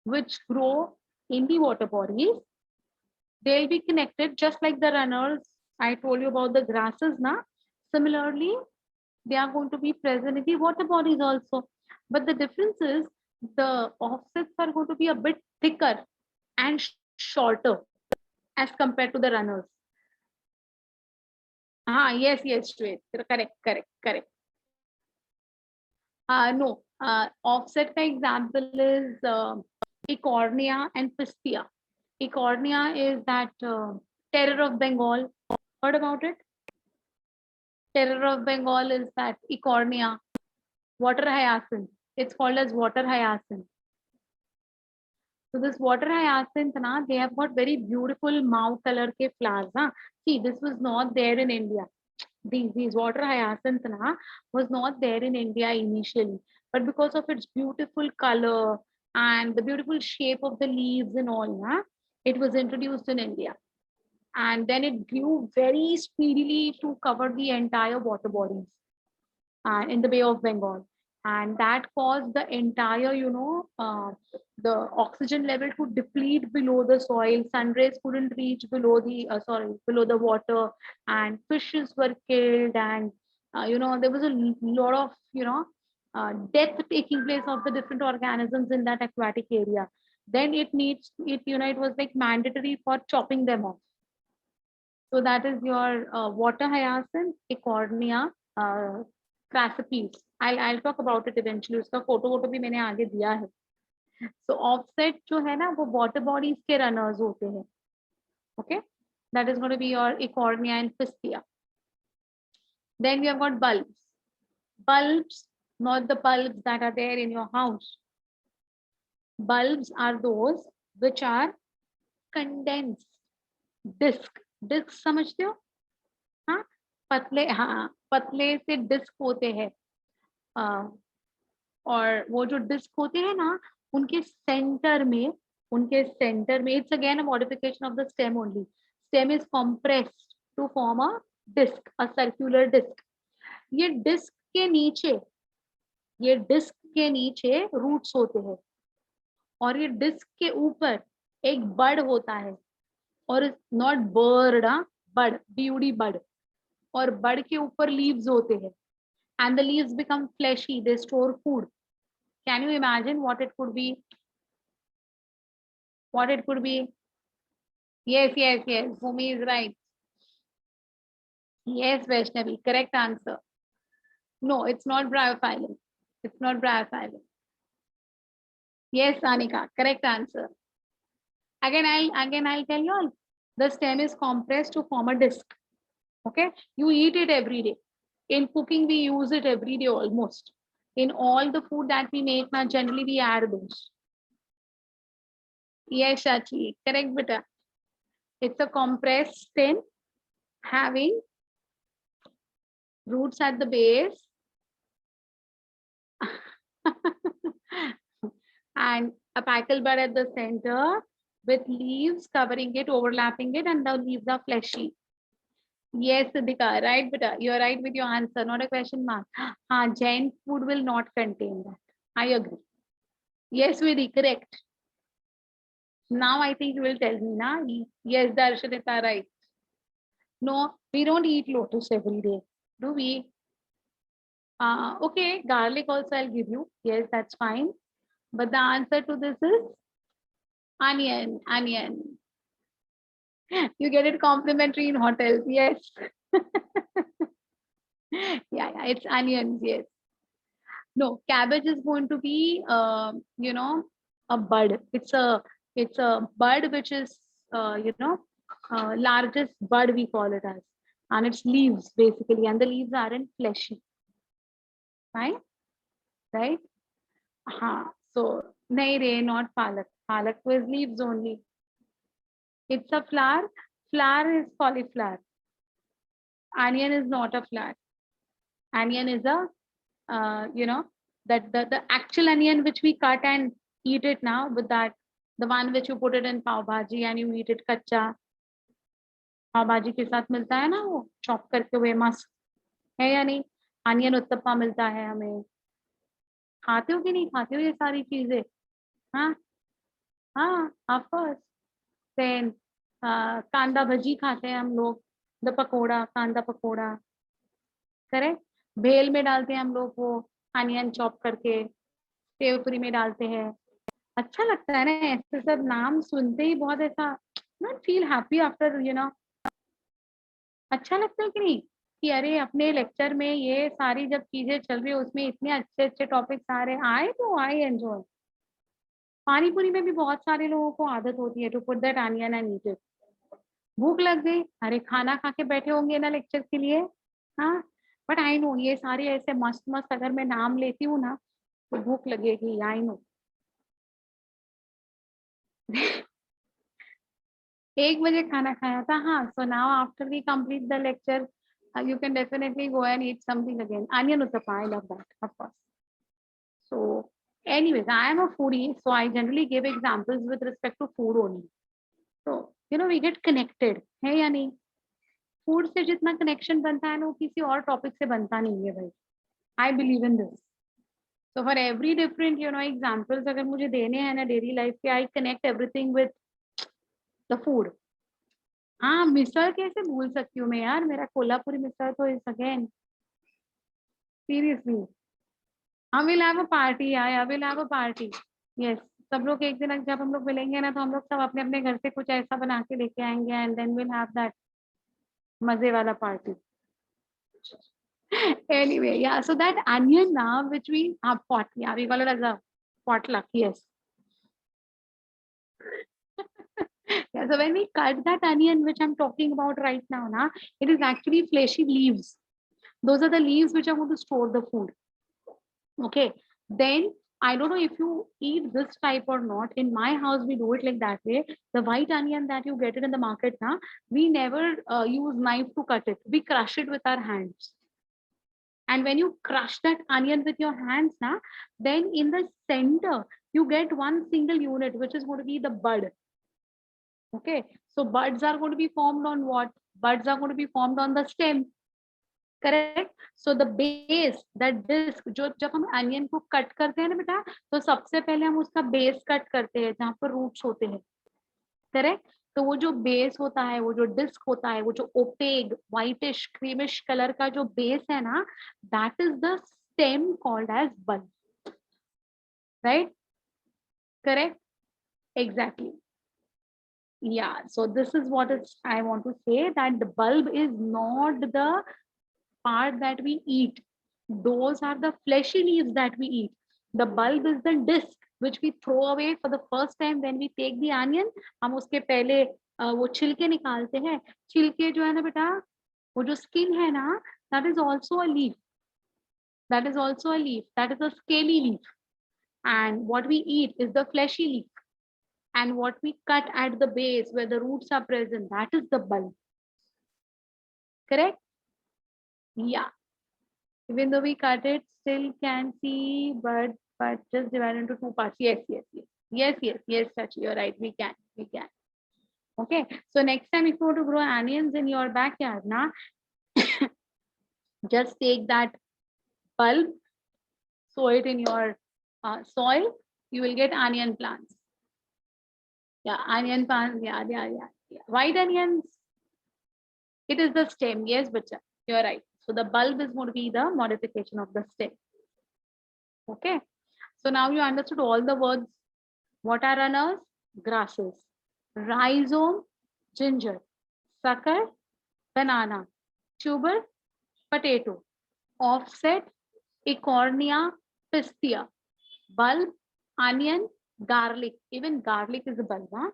which grow in the water bodies, they'll be connected just like the runners. I told you about the grasses now. Similarly, they are going to be present in the water bodies also. But the difference is the offsets are going to be a bit thicker and shorter as compared to the runners. Yes, Shwet. Correct. No, offset ka example is Eichhornia and Pistia. Eichhornia is that terror of Bengal. Heard about it? Terror of Bengal is that Eichhornia. Water hyacinth. It's called as water hyacinth. So this water hyacinth, they have got very beautiful mauve color ke flowers. See, this was not there in India. These water hyacinth was not there in India initially, but because of its beautiful color and the beautiful shape of the leaves and all, it was introduced in India. And then it grew very speedily to cover the entire water bodies in the Bay of Bengal. And that caused the entire, the oxygen level to deplete below the soil. Sun rays couldn't reach below the water, and fishes were killed. And, there was a lot of, death taking place of the different organisms in that aquatic area. Then it was like mandatory for chopping them off. So that is your water hyacinth, Eichhornia, crassipes. I'll talk about it eventually. उसका photo भी मैंने आगे दिया है. So offset जो है ना वो water bodies के runners होते हैं. Okay, that is going to be your Eichhornia and Pistia. Then we have got bulbs. Bulbs, not the bulbs that are there in your house. Bulbs are those which are condensed disc. Disc समझते हो? हाँ, पतले से disc होते हैं. और वो जो डिस्क होते हैं ना उनके सेंटर में it's again a modification of the stem only. Stem is compressed to form a disc, a circular disc. ये डिस्क के नीचे रूट्स होते हैं और ये डिस्क के ऊपर एक बड होता है. और नॉट बर्ड, बड, BUD, बड. और बड के ऊपर लीव्स होते हैं. And the leaves become fleshy, they store food. Can you imagine what it could be? Yes, Bhumi is right. Yes, Vaishnavi, correct answer. No, it's not bryophyllum. It's not brass iron. Yes, Anika, correct answer. Again, I'll tell you all. The stem is compressed to form a disc. Okay, you eat it every day. In cooking, we use it every day almost. In all the food that we make now, generally we add those. Yes, Shachi, correct, beta. It's a compressed stem having roots at the base and a apical bud at the center with leaves covering it, overlapping it, and the leaves are fleshy. Yes, Siddhika, right, beta. You're right with your answer, not a question mark. Jain food will not contain that. I agree. Yes, Vidhi, correct. Now I think you will tell me, na? Yes, Darshanita, right. No, we don't eat lotus every day, do we? Okay, garlic also I'll give you. Yes, that's fine. But the answer to this is onion, onion. You get it complimentary in hotels. Yes. Yeah, it's onions. Yes. No, cabbage is going to be, a bud. It's a bud which is, largest bud we call it as, and it's leaves basically, and the leaves aren't fleshy, right? Right? So, nahi re, not palak. Palak was leaves only. It's a flower. Flower is cauliflower. Onion is not a flower. Onion is a, that the actual onion which we cut and eat it now with that, the one which you put it in pav bhaji and you eat it kacha. पाव भाजी के साथ मिलता है ना, वो chop करके हुए मस्त है या नहीं? अनियन उत्तपा मिलता है हमें, खाते हो कि नहीं खाते हो ये सारी चीजें? हाँ हाँ, ऑफ कोर्स. देन कांदा भजी खाते हैं हम लोग, द पकोड़ा, कांदा पकोड़ा, करेक्ट. भेल में डालते हैं हम लोग वो अनियन चॉप करके, सेव पूरी में डालते हैं. अच्छा लगता है ना ऐसे सब नाम सुनते ही, बहुत ऐसा नॉट फील हैप्पी आफ्टर, अच्छा लगता है कि नहीं, कि अरे अपने लेक्चर में ये सारी जब चीजें चल रही है उसमें इतने अच्छे अच्छे टॉपिक्स आ रहे हैं, आए तो आई एंजॉय. पानी पूरी में भी बहुत सारे लोगों को आदत होती है to put that onion and eat it. भूख लग गई, अरे खाना खा के बैठे होंगे ना लेक्चर के लिए. हाँ, बट आई नो ये सारे ऐसे मस्त मस्त अगर मैं नाम लेती हूँ ना तो भूख लगेगी, आई नो. 1 बजे खाना खाया था. हाँ, so now after we complete the lecture you can definitely go and eat something again. Onion uttappa, I love that, of course. So anyways, I am a foodie, so I generally give examples with respect to food only. So we get connected, है या नहीं? Food से जितना connection बनता है ना वो किसी और टॉपिक से बनता नहीं है भाई. I believe in this. So for every different examples अगर मुझे देने हैं ना डेली लाइफ के, I connect everything with the food. हाँ, मिसळ कैसे भूल सकती हूँ मैं यार, मेरा कोल्हापुरी मिसळ तो इज अगेन सीरियसली. हम will have a party, I will have a party. Yes, सब लोग एक दिन जब हम लोग मिलेंगे ना तो हम लोग सब अपने अपने घर से कुछ ऐसा बना के लेके आएंगे and then will have that मजे वाला party. Anyway, yeah, so that onion now, which we have pot, yeah, we call it as a potluck, yes. Yeah, so when we cut that onion, which I'm talking about right now, na, it is actually fleshy leaves. Those are the leaves which are going to store the food. Okay, then I don't know if you eat this type or not. In my house, we do it like that way. The white onion that you get it in the market, na, we never use knife to cut it. We crush it with our hands. And when you crush that onion with your hands, na, then in the center, you get one single unit, which is going to be the bud. Okay, so buds are going to be formed on what? Buds are going to be formed on the stem. Correct. So the base, that disc, जो जब हम onion को cut करते हैं ना बेटा, तो सबसे पहले हम उसका बेस कट करते हैं जहाँ पर रूट्स होते हैं. करेक्ट. तो वो जो बेस होता है, वो जो डिस्क होता है, वो जो ओपेक व्हाइटिश क्रीमिश कलर का जो बेस है ना, that is the stem called as bulb. Right? Correct. Exactly. Yeah, so this is what I want to say, that the bulb is not the part that we eat. Those are the fleshy leaves that we eat. The bulb is the disc which we throw away for the first time when we take the onion. हम उसके पहले वो छिलके निकालते हैं. छिलके जो है ना बेटा, वो जो skin है ना, that is also a leaf. That is also a leaf. That is a scaly leaf. And what we eat is the fleshy leaf. And what we cut at the base where the roots are present, that is the bulb. Correct? Yeah. Even though we cut it, still can see, but just divide into two parts. Yes, Chachi, you're right. We can. Okay. So next time if you want to grow onions in your backyard, na, just take that bulb, sow it in your soil. You will get onion plants. Yeah, onion plants. Yeah. White onions. It is the stem. Yes, bacha, you're right. So the bulb is going to be the modification of the stem. Okay. So now you understood all the words. What are runners? Grasses. Rhizome, ginger. Sucker, banana. Tuber, potato. Offset, acornia, pistia. Bulb, onion, garlic. Even garlic is a bulb. Huh?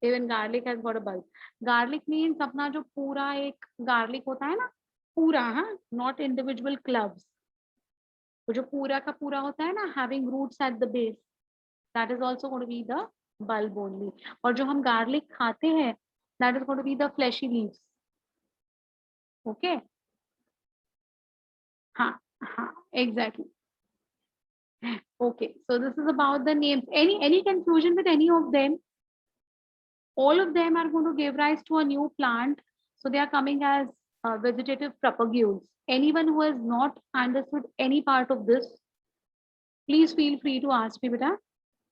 Even garlic has got a bulb. Garlic means अपना जो पूरा एक garlic होता है ना, पूरा, हाँ, not individual clubs. वो जो पूरा का पूरा होता है ना, having roots at the base, that is also going to be the bulb only. और जो हम garlic खाते हैं, that is going to be the fleshy leaves. Okay? हाँ, exactly. Okay, so this is about the names. Any confusion with any of them? All of them are going to give rise to a new plant. So they are coming as vegetative propagules. Anyone who has not understood any part of this, please feel free to ask me, beta.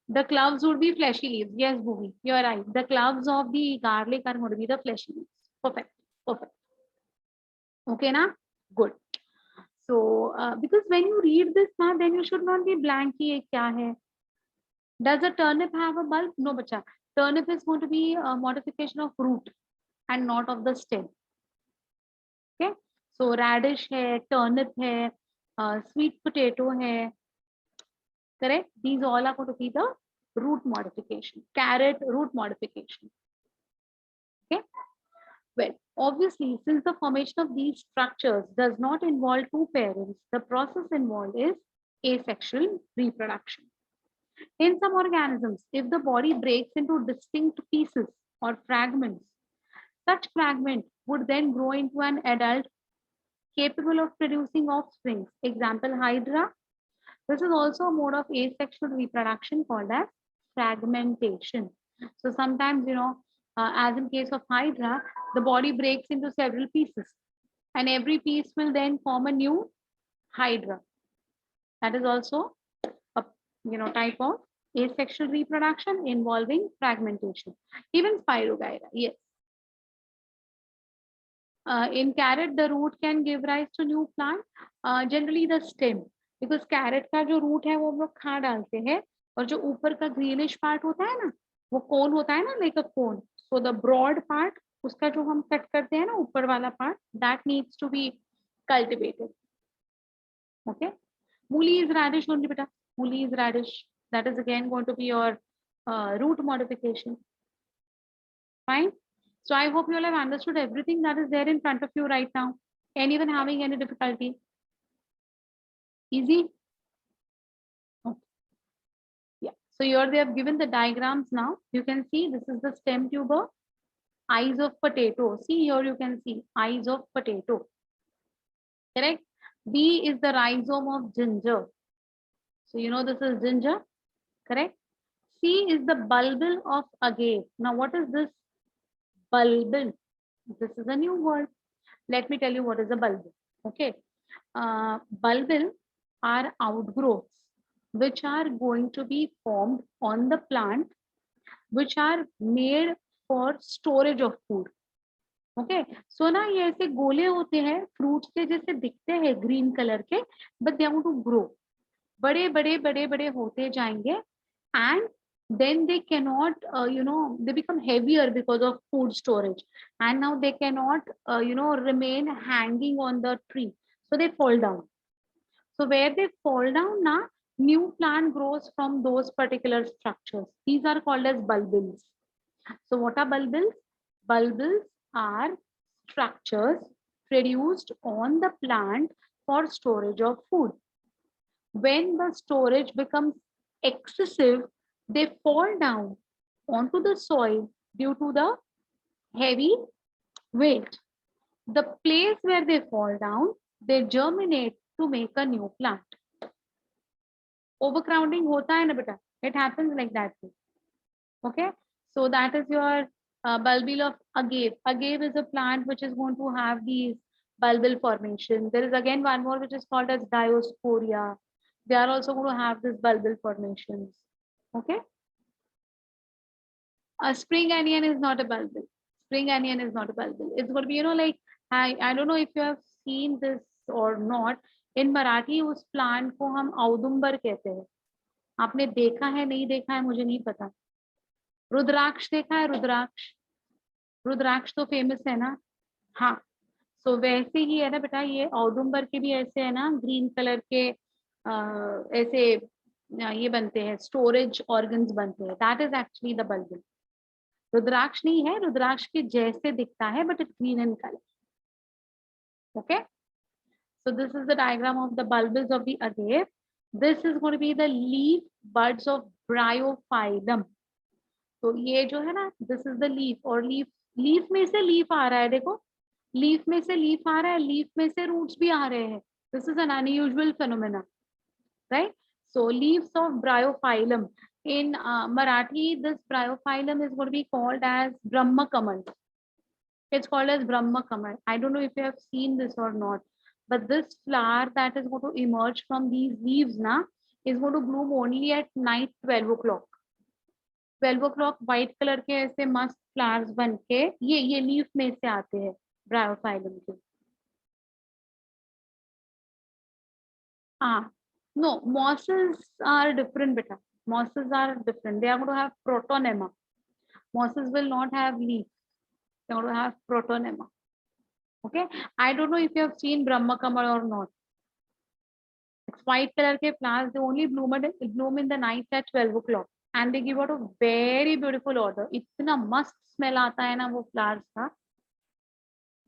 The cloves would be fleshy leaves. Yes, Bhuvi, you're right. The cloves of the garlic are going to be the fleshy leaves. Perfect. Okay, na? Good. So, because when you read this now, then you should not be blank. Ye kya hai? Does a turnip have a bulb? No, bacha. Turnip is going to be a modification of root and not of the stem. Okay, so radish hai, turnip hai, sweet potato hai. Correct? These all are going to be the root modification. Carrot, root modification. Okay. Well, obviously, since the formation of these structures does not involve two parents, the process involved is asexual reproduction. In some organisms, if the body breaks into distinct pieces or fragments, such fragment would then grow into an adult capable of producing offspring. Example, Hydra. This is also a mode of asexual reproduction called as fragmentation. So sometimes, as in case of Hydra, the body breaks into several pieces and every piece will then form a new Hydra. That is also a type of asexual reproduction involving fragmentation. Even Spirogyra, yes. In carrot, the root can give rise to new plant. Generally the stem, because carrot का जो root है वो हम लोग खा डालते हैं और जो ऊपर का greenish part होता है ना, वो cone होता है ना, like a cone. So the broad part, उसका जो हम cut करते हैं ना, ऊपर वाला part, that needs to be cultivated. Okay. Mooli is radish only, beta. Mooli is radish. That is again going to be your root modification. Fine. So I hope you all have understood everything that is there in front of you right now. Anyone having any difficulty? Easy? Okay. Yeah. So here they have given the diagrams now. You can see this is the stem tuber. Eyes of potato. See here you can see eyes of potato. Correct? B is the rhizome of ginger. So you know this is ginger. Correct? C is the bulbil of agave. Now what is this? Bulbil. This is a new word. Let me tell you what is a bulbil. Okay. Bulbil are outgrowths which are going to be formed on the plant, which are made for storage of food. Okay. So ना ये ऐसे गोले होते हैं, fruits के जैसे दिखते हैं green color के, but they are going to grow. बड़े होते जाएंगे and then they cannot, they become heavier because of food storage. And now they cannot, remain hanging on the tree. So they fall down. So where they fall down now, new plant grows from those particular structures. These are called as bulbils. So what are bulbils? Bulbils are structures produced on the plant for storage of food. When the storage becomes excessive, they fall down onto the soil due to the heavy weight. The place where they fall down, they germinate to make a new plant. Overcrowding hota hai na beta. It happens like that too. Okay, so that is your bulbil of agave. Agave is a plant which is going to have these bulbil formation. There is again one more which is called as Diospora. They are also going to have this bulbil formations. Okay, a spring onion is not a bulbil. Spring onion is not a bulbil. It's going to be, like, I don't know if you have seen this or not. In Marathi उस plant को हम औदुंबर कहते हैं. आपने देखा है नहीं देखा है मुझे नहीं पता. रुद्राक्ष देखा है? रुद्राक्ष, रुद्राक्ष तो फेमस है ना. हाँ, सो वैसे ही है ना बेटा, ये औदुंबर के भी ऐसे है ना, ग्रीन कलर के ऐसे ये बनते हैं, स्टोरेज ऑर्गन्स बनते हैं. That is actually the bulbil. Rudraksha नहीं है, रुद्राक्ष के जैसे दिखता है but it's green in colour. Okay, so this is the diagram of the bulbils of the agave. This is going to be the leaf buds of bryophyllum. तो ये जो है ना, दिस इज द लीफ. और leaf में से leaf आ रहा है, देखो लीफ में से लीफ आ रहा है, लीफ में से रूट्स भी आ रहे हैं. This is an unusual phenomena, right? So leaves of Bryophyllum. In Marathi, this bryophyllum is going to be called as Brahma Kamal. It's called as Brahma Kamal. I don't know if you have seen this or not, but this flower that is going to emerge from these leaves now is going to bloom only at night 12 o'clock. 12 o'clock white colour के ऐसे मस्त flowers बन के ये leaf में से आते हैं ब्रायोफाइलम के. No, mosses are different beta. Mosses are different. They are going to have protonema. Mosses will not have leaf. They are going to have protonema. Okay, I don't know if you have seen Brahma Kamal or not. It's white color के flowers. They only bloom in the night at 12 o'clock. And they give out a very beautiful odor. इतना मस्त smell आता है ना वो flowers का,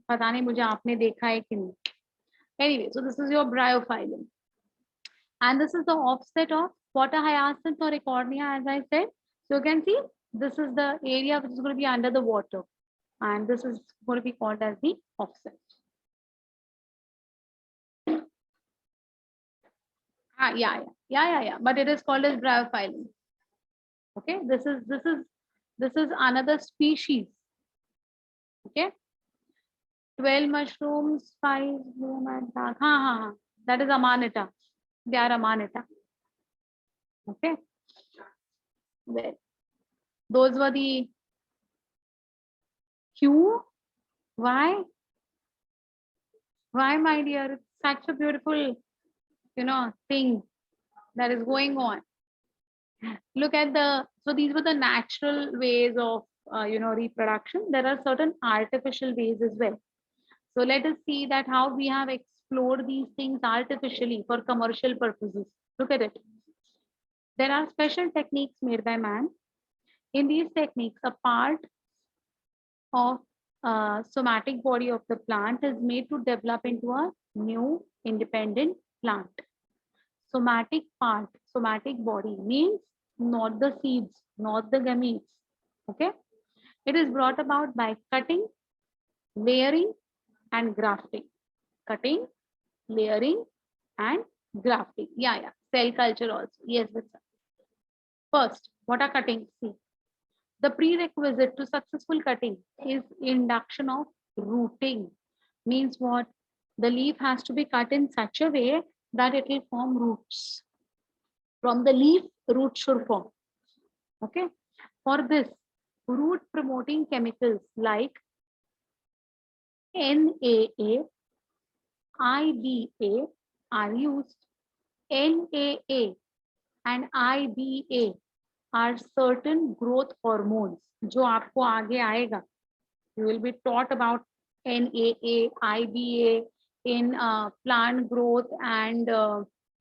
पता नहीं मुझे आपने देखा है कि नहीं. Anyway, so this is your bryophyllum, and this is the offset of water hyacinth or ecornia, as I said. So you can see this is the area which is going to be under the water, and this is going to be called as the offset. Yeah. But it is called as bryophyllum. Okay, this is another species. Okay, 12 mushrooms, 5 bloom and dark. That is Amanita. They are Amanita. Okay, well, those were the Q. Why, my dear? It's such a beautiful, thing that is going on. Look at so these were the natural ways of, reproduction. There are certain artificial ways as well. So let us see that how we have explored these things artificially for commercial purposes. Look at it. There are special techniques made by man. In these techniques, a part of somatic body of the plant is made to develop into a new independent plant. Somatic part, somatic body means not the seeds, not the gametes. Okay, it is brought about by cutting, layering, and grafting. Cutting, layering, and grafting. Yeah. Cell culture also. Yes, that's right. First, what are cutting? See, the prerequisite to successful cutting is induction of rooting. Means what? The leaf has to be cut in such a way that it will form roots. From the leaf, roots should form. Okay. For this, root promoting chemicals like NAA, IBA are used. NAA and IBA are certain growth hormones. जो आपको आगे आएगा. You will be taught about NAA, IBA, in plant growth and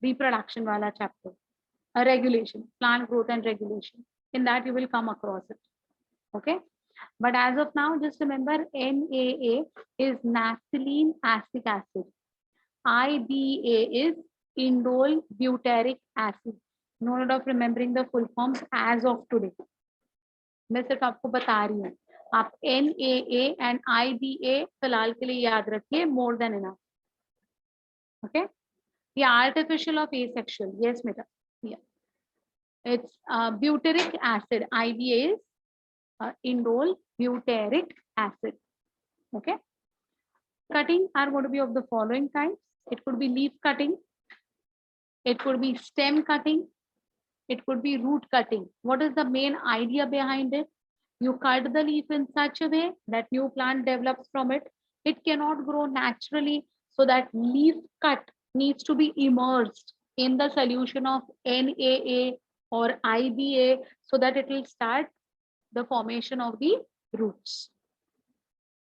reproduction wala chapter, regulation, plant growth and regulation. In that you will come across it. Okay. But as of now, just remember NAA is naphthalene acetic acid. IBA is indole butyric acid. No need of remembering the full forms as of today. मैं सिर्फ आपको बता रही हूँ. आप NAA and IBA फिलहाल के लिए याद रखिए, more than enough. Okay. Yeah, artificial of asexual. Yes, Mita. Yeah. It's butyric acid. IBA is indole butyric acid. Okay. Cutting are going to be of the following types. It could be leaf cutting. It could be stem cutting. It could be root cutting. What is the main idea behind it? You cut the leaf in such a way that new plant develops from it. It cannot grow naturally, so that leaf cut needs to be immersed in the solution of NAA or IBA so that it will start the formation of the roots.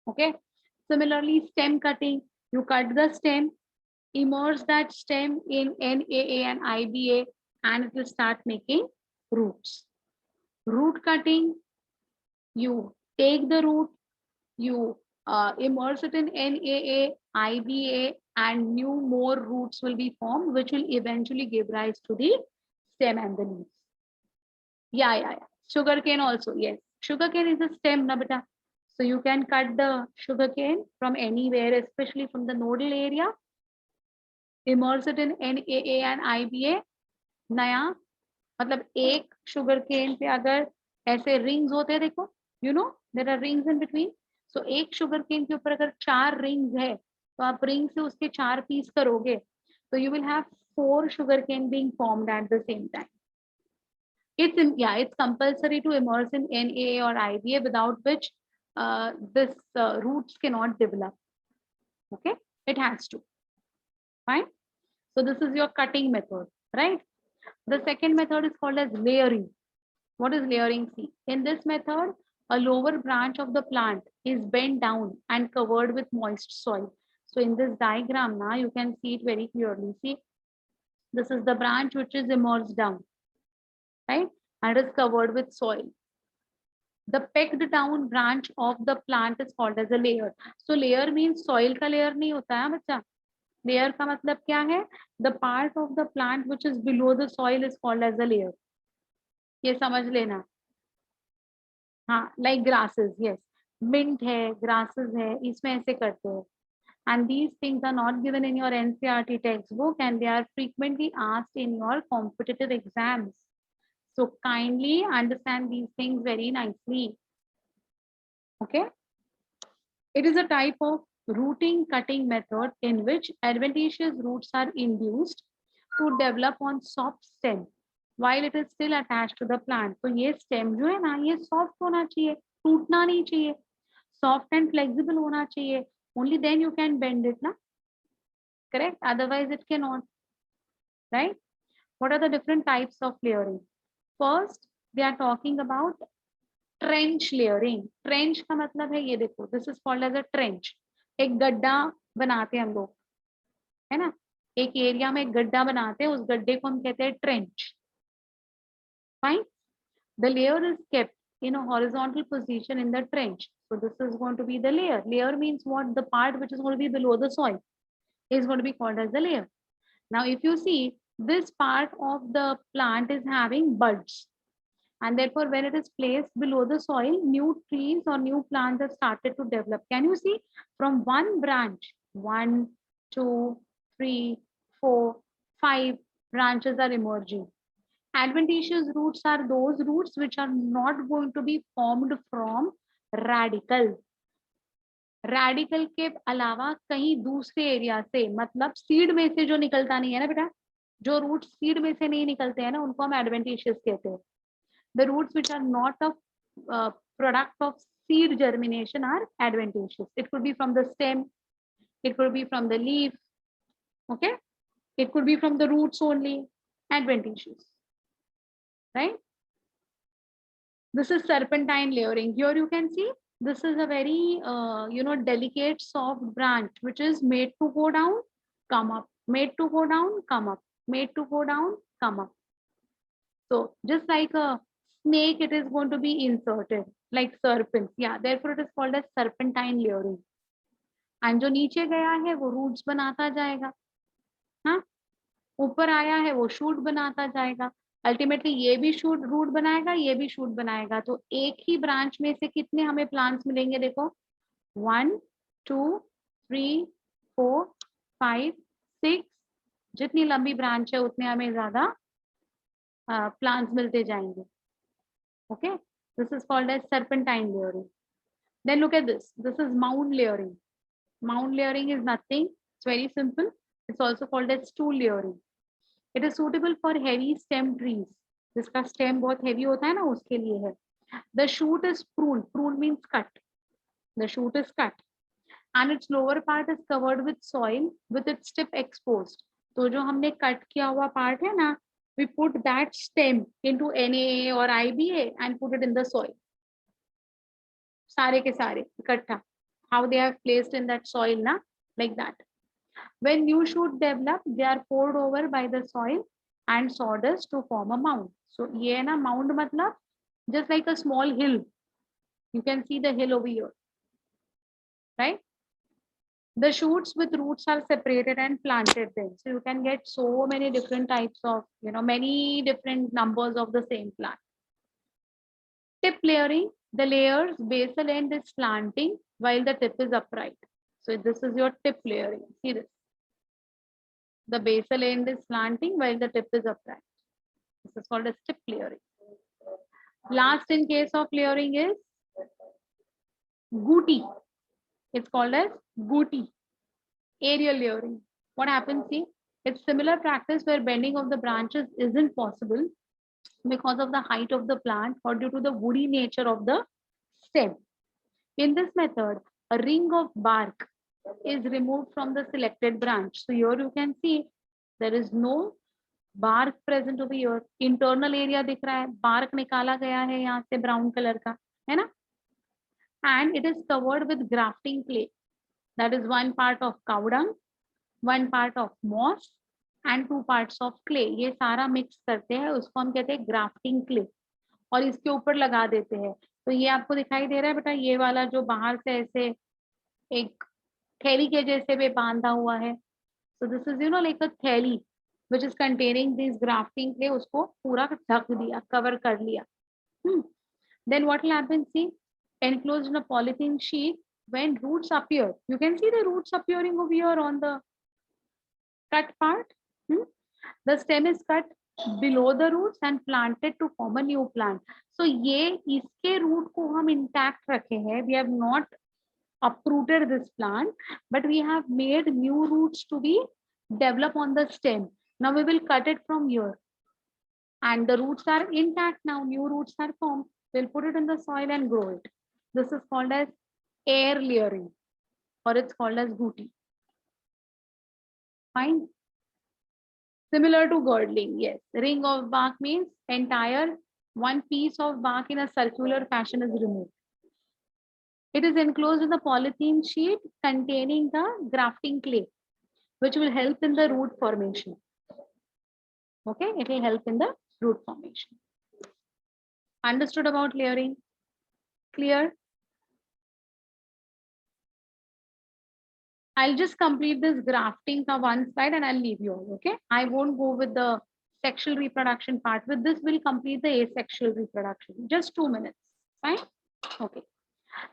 Okay. Similarly, stem cutting, you cut the stem, immerse that stem in NAA and IBA, and it will start making roots. Root cutting, you take the root, you immerse it in NAA, IBA, and new more roots will be formed, which will eventually give rise to the stem and the leaves. Yeah. Sugarcane also, yes. Sugarcane is a stem, na beta. So you can cut the sugarcane from anywhere, especially from the nodal area. Immerse it in NAA and IBA. नया मतलब एक sugar केन पे अगर ऐसे rings होते हैं, देखो, you know there are rings in between. So एक शुगर केन के ऊपर अगर 4 रिंग्स है, तो आप रिंग से उसके 4 पीस करोगे, तो you will have 4 sugar cane being formed at the same time. It's compulsory to immerse in NAA or IBA, without which this roots cannot develop. Okay, it has to. Fine. So this is your cutting method, right? The second method is called as layering. What is layering? See, in this method, a lower branch of the plant is bent down and covered with moist soil. So in this diagram now, you can see it very clearly. See, this is the branch which is immersed down, right? And is covered with soil. The pegged down branch of the plant is called as a layer. So layer means soil का layer नहीं होता है बच्चा. Layer का मतलब क्या है? The part of the plant which is below the soil is called as a layer. ये समझ लेना. हाँ, like grasses, yes. Mint है, grasses है, इसमें ऐसे करते हैं. And these things are not given in your NCERT textbook, and they are frequently asked in your competitive exams. So kindly understand these things very nicely. Okay. It is a type of rooting cutting method in which adventitious roots are induced to develop on soft stem while it is still attached to the plant. तो ये stem जो है ना, ये soft होना चाहिए, टूटना नहीं चाहिए, soft and flexible होना चाहिए. Only then you can bend it, na? Correct? Otherwise it cannot. Right? What are the different types of layering? First, they are talking about trench layering. Trench का मतलब है ये देखो, this is called as a trench. एक गड्ढा बनाते हैं हम लोग, है ना, एक एरिया में एक गड्ढा बनाते हैं, उस गड्ढे को हम कहते हैं trench. Fine. The layer is kept in a horizontal position in the trench. So this is going to be the layer. Layer means what? The part which is going to be below the soil is going to be called as the layer. Now if you see, this part of the plant is having buds, and therefore when it is placed below the soil, new trees or new plants have started to develop. Can you see? From one branch, 1, 2, 3, 4, 5 branches are emerging. Adventitious roots are those roots which are not going to be formed from radical. Radical के अलावा कहीं दूसरे area से, मतलब seed में से जो निकलता नहीं है ना बेटा, जो रूट सीड में से नहीं निकलते हैं ना, उनको हम एडवेंटिशियस कहते हैं. The roots which are not a product of seed germination are adventitious. It could be from the stem, it could be from the leaf, okay? It could be from the roots only, adventitious, right? This is serpentine layering. Here you can see This is a very, delicate soft branch, which is made to go down, come up, made to go down, come up, made to go down, come up. So just like a snake, it is going to be inserted like serpents. Yeah, therefore it is called as serpentine layering. And जो नीचे गया है वो roots बनाता जाएगा, हाँ, ऊपर आया है वो शूट बनाता जाएगा, अल्टीमेटली ये भी शूट रूट बनाएगा, ये भी शूट बनाएगा. तो एक ही ब्रांच में से कितने हमें प्लांट्स मिलेंगे? देखो 1 2 3 4 5 6, जितनी लंबी ब्रांच है उतने हमें ज्यादा प्लांट्स मिलते जाएंगे. Okay, this is called as serpentine layering. Then look at this is mound layering. Mound layering is nothing, it's very simple. It's also called as stool layering. It is suitable for heavy stem trees, जिसका stem बहुत heavy होता है ना, उसके लिए है. The shoot is prune. Prune means cut. The shoot is cut and its lower part is covered with soil with its tip exposed. तो जो हमने कट किया हुआ पार्ट है ना, we put that stem into NaA or IBA and put it in the soil. सारे के सारे इकट्ठा. How they have placed in that soil ना, like that. When new shoot develop, they are poured over by the soil and sawdust to form a mound. So ये है ना mound, मतलब just like a small hill. You can see the hill over here, right? The shoots with roots are separated and planted there. So you can get so many different types of, many different numbers of the same plant. Tip layering, the layers basal end is slanting while the tip is upright. So this is your tip layering. See this. The basal end is slanting while the tip is upright. This is called as tip layering. Last in case of layering is gooty. It's called as gooty. Aerial layering. What happens? See, it's similar practice where bending of the branches isn't possible because of the height of the plant or due to the woody nature of the stem. In this method, a ring of bark is removed from the selected branch. So here you can see there is no bark present over here. Internal area दिख रहा है, bark निकाला गया है यहाँ से brown color का, है ना? And it is covered with grafting clay. That is 1 part of cow dung, 1 part of moss and 2 parts of clay. ये सारा मिक्स करते हैं, उसको हम कहते हैं ग्राफ्टिंग क्ले, और इसके ऊपर लगा देते हैं. तो ये आपको दिखाई दे रहा है बेटा, ये वाला जो बाहर से ऐसे एक थैली के जैसे भी बांधा हुआ है. So this is like a थैली which is containing this grafting clay. उसको पूरा ढक दिया, कवर कर लिया. Then what will happen? See, enclosed in a polythene sheet. When roots appear, you can see the roots appearing over here on the cut part. The stem is cut below the roots and planted to form a new plant. So ये इसके root को हम intact रखे हैं. We have not uprooted this plant, but we have made new roots to be developed on the stem. Now we will cut it from here, and the roots are intact now. New roots are formed. We'll put it in the soil and grow it. This is called as air layering, or it's called as gooty. Fine. Similar to girdling, yes. Ring of bark means entire one piece of bark in a circular fashion is removed. It is enclosed in a polythene sheet containing the grafting clay, which will help in the root formation. Okay, it will help in the root formation. Understood about layering? Clear? I'll just complete this grafting for one slide and I'll leave you all, okay? I won't go with the sexual reproduction part. With this, we'll complete the asexual reproduction. Just 2 minutes, fine? Okay.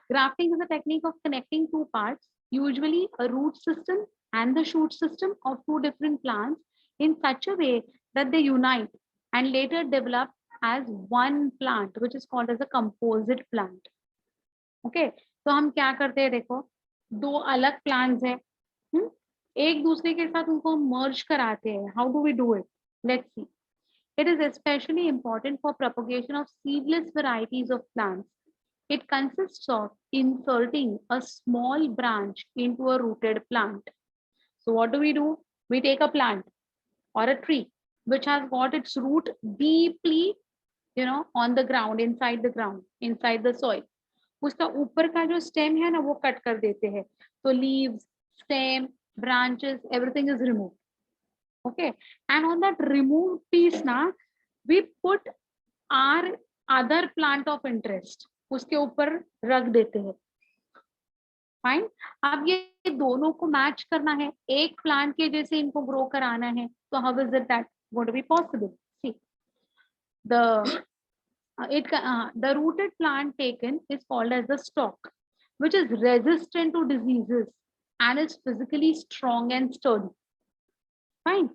Grafting is a technique of connecting 2 parts, usually a root system and the shoot system of 2 different plants in such a way that they unite and later develop as one plant, which is called as a composite plant. Okay, तो हम क्या करते हैं? देखो, 2 अलग plants है, एक दूसरे के साथ उनको merge कराते हैं. How do we do it? Let's see. It is especially important for propagation of seedless varieties of plants. It consists of inserting a small branch into a rooted plant. So what do? We take a plant or a tree which has got its root deeply, on the ground, inside the soil. उसका ऊपर का जो stem है ना वो cut कर देते हैं, तो leaves, stem, branches, everything is removed. Okay, and on that removed piece ना we put our other plant of interest, उसके ऊपर रख देते हैं. फाइन. अब ये दोनों को मैच करना है, एक प्लांट के जैसे इनको ग्रो कराना है, तो how is it that going to be possible? See the the rooted plant taken is called as the stalk, which is resistant to diseases and is physically strong and sturdy. Fine.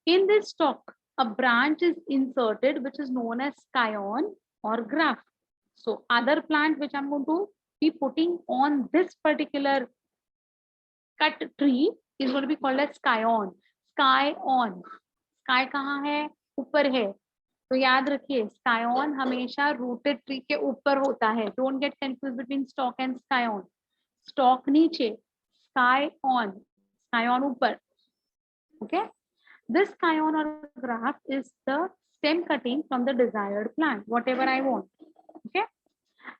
In this stalk, a branch is inserted, which is known as scion or graft. So other plant which I'm going to be putting on this particular cut tree is going to be called as scion. Scion. Sky कहाँ है? ऊपर है. तो याद रखिए स्कायन हमेशा rooted tree के ऊपर होता है. Don't get confuse between stock and स्कायन. Stock नीचे, स्कायन, स्कायन ऊपर. Okay. This scion or graft is the stem cutting from the desired plant, whatever I want. Okay.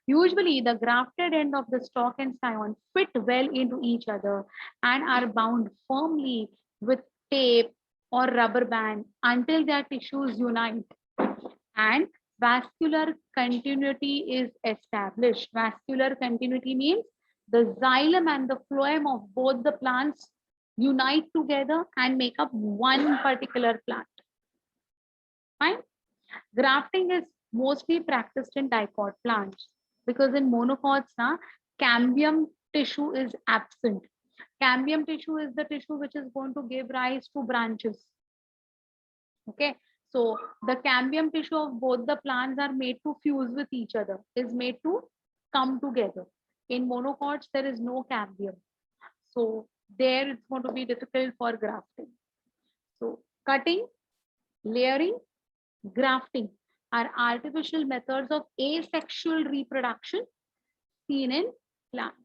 Usually the grafted end of the stalk and scion fit well into each other and are bound firmly with tape or rubber band until their tissues unite and vascular continuity is established. Vascular continuity means the xylem and the phloem of both the plants unite together and make up one particular plant. Fine. Grafting is mostly practiced in dicot plants because in monocots, cambium tissue is absent. Cambium tissue is the tissue which is going to give rise to branches. Okay. So the cambium tissue of both the plants are made to fuse with each other, is made to come together. In monocots, there is no cambium. So there it's going to be difficult for grafting. So cutting, layering, grafting are artificial methods of asexual reproduction seen in plants.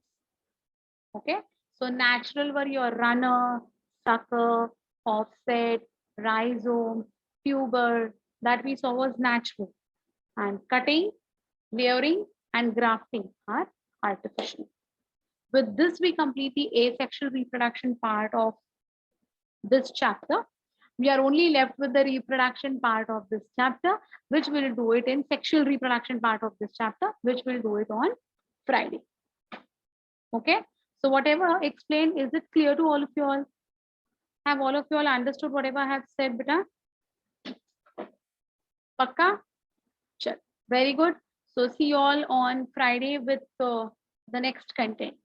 Okay. So natural were your runner, sucker, offset, rhizome, tuber, that we saw was natural. And cutting, layering, and grafting are artificial. With this, we complete the asexual reproduction part of this chapter. We are only left with the reproduction part of this chapter, which we'll do it in sexual reproduction part of this chapter, which we'll do it on Friday. Okay. So whatever explained, is it clear to all of you all? Have all of you all understood whatever I have said, beta? Pakka? Sure. Very good. So see you all on Friday with the next content.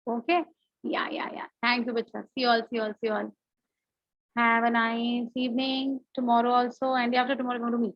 Okay. Yeah. Thank you, beta. See you all. Have a nice evening tomorrow also, and after tomorrow we're going to meet.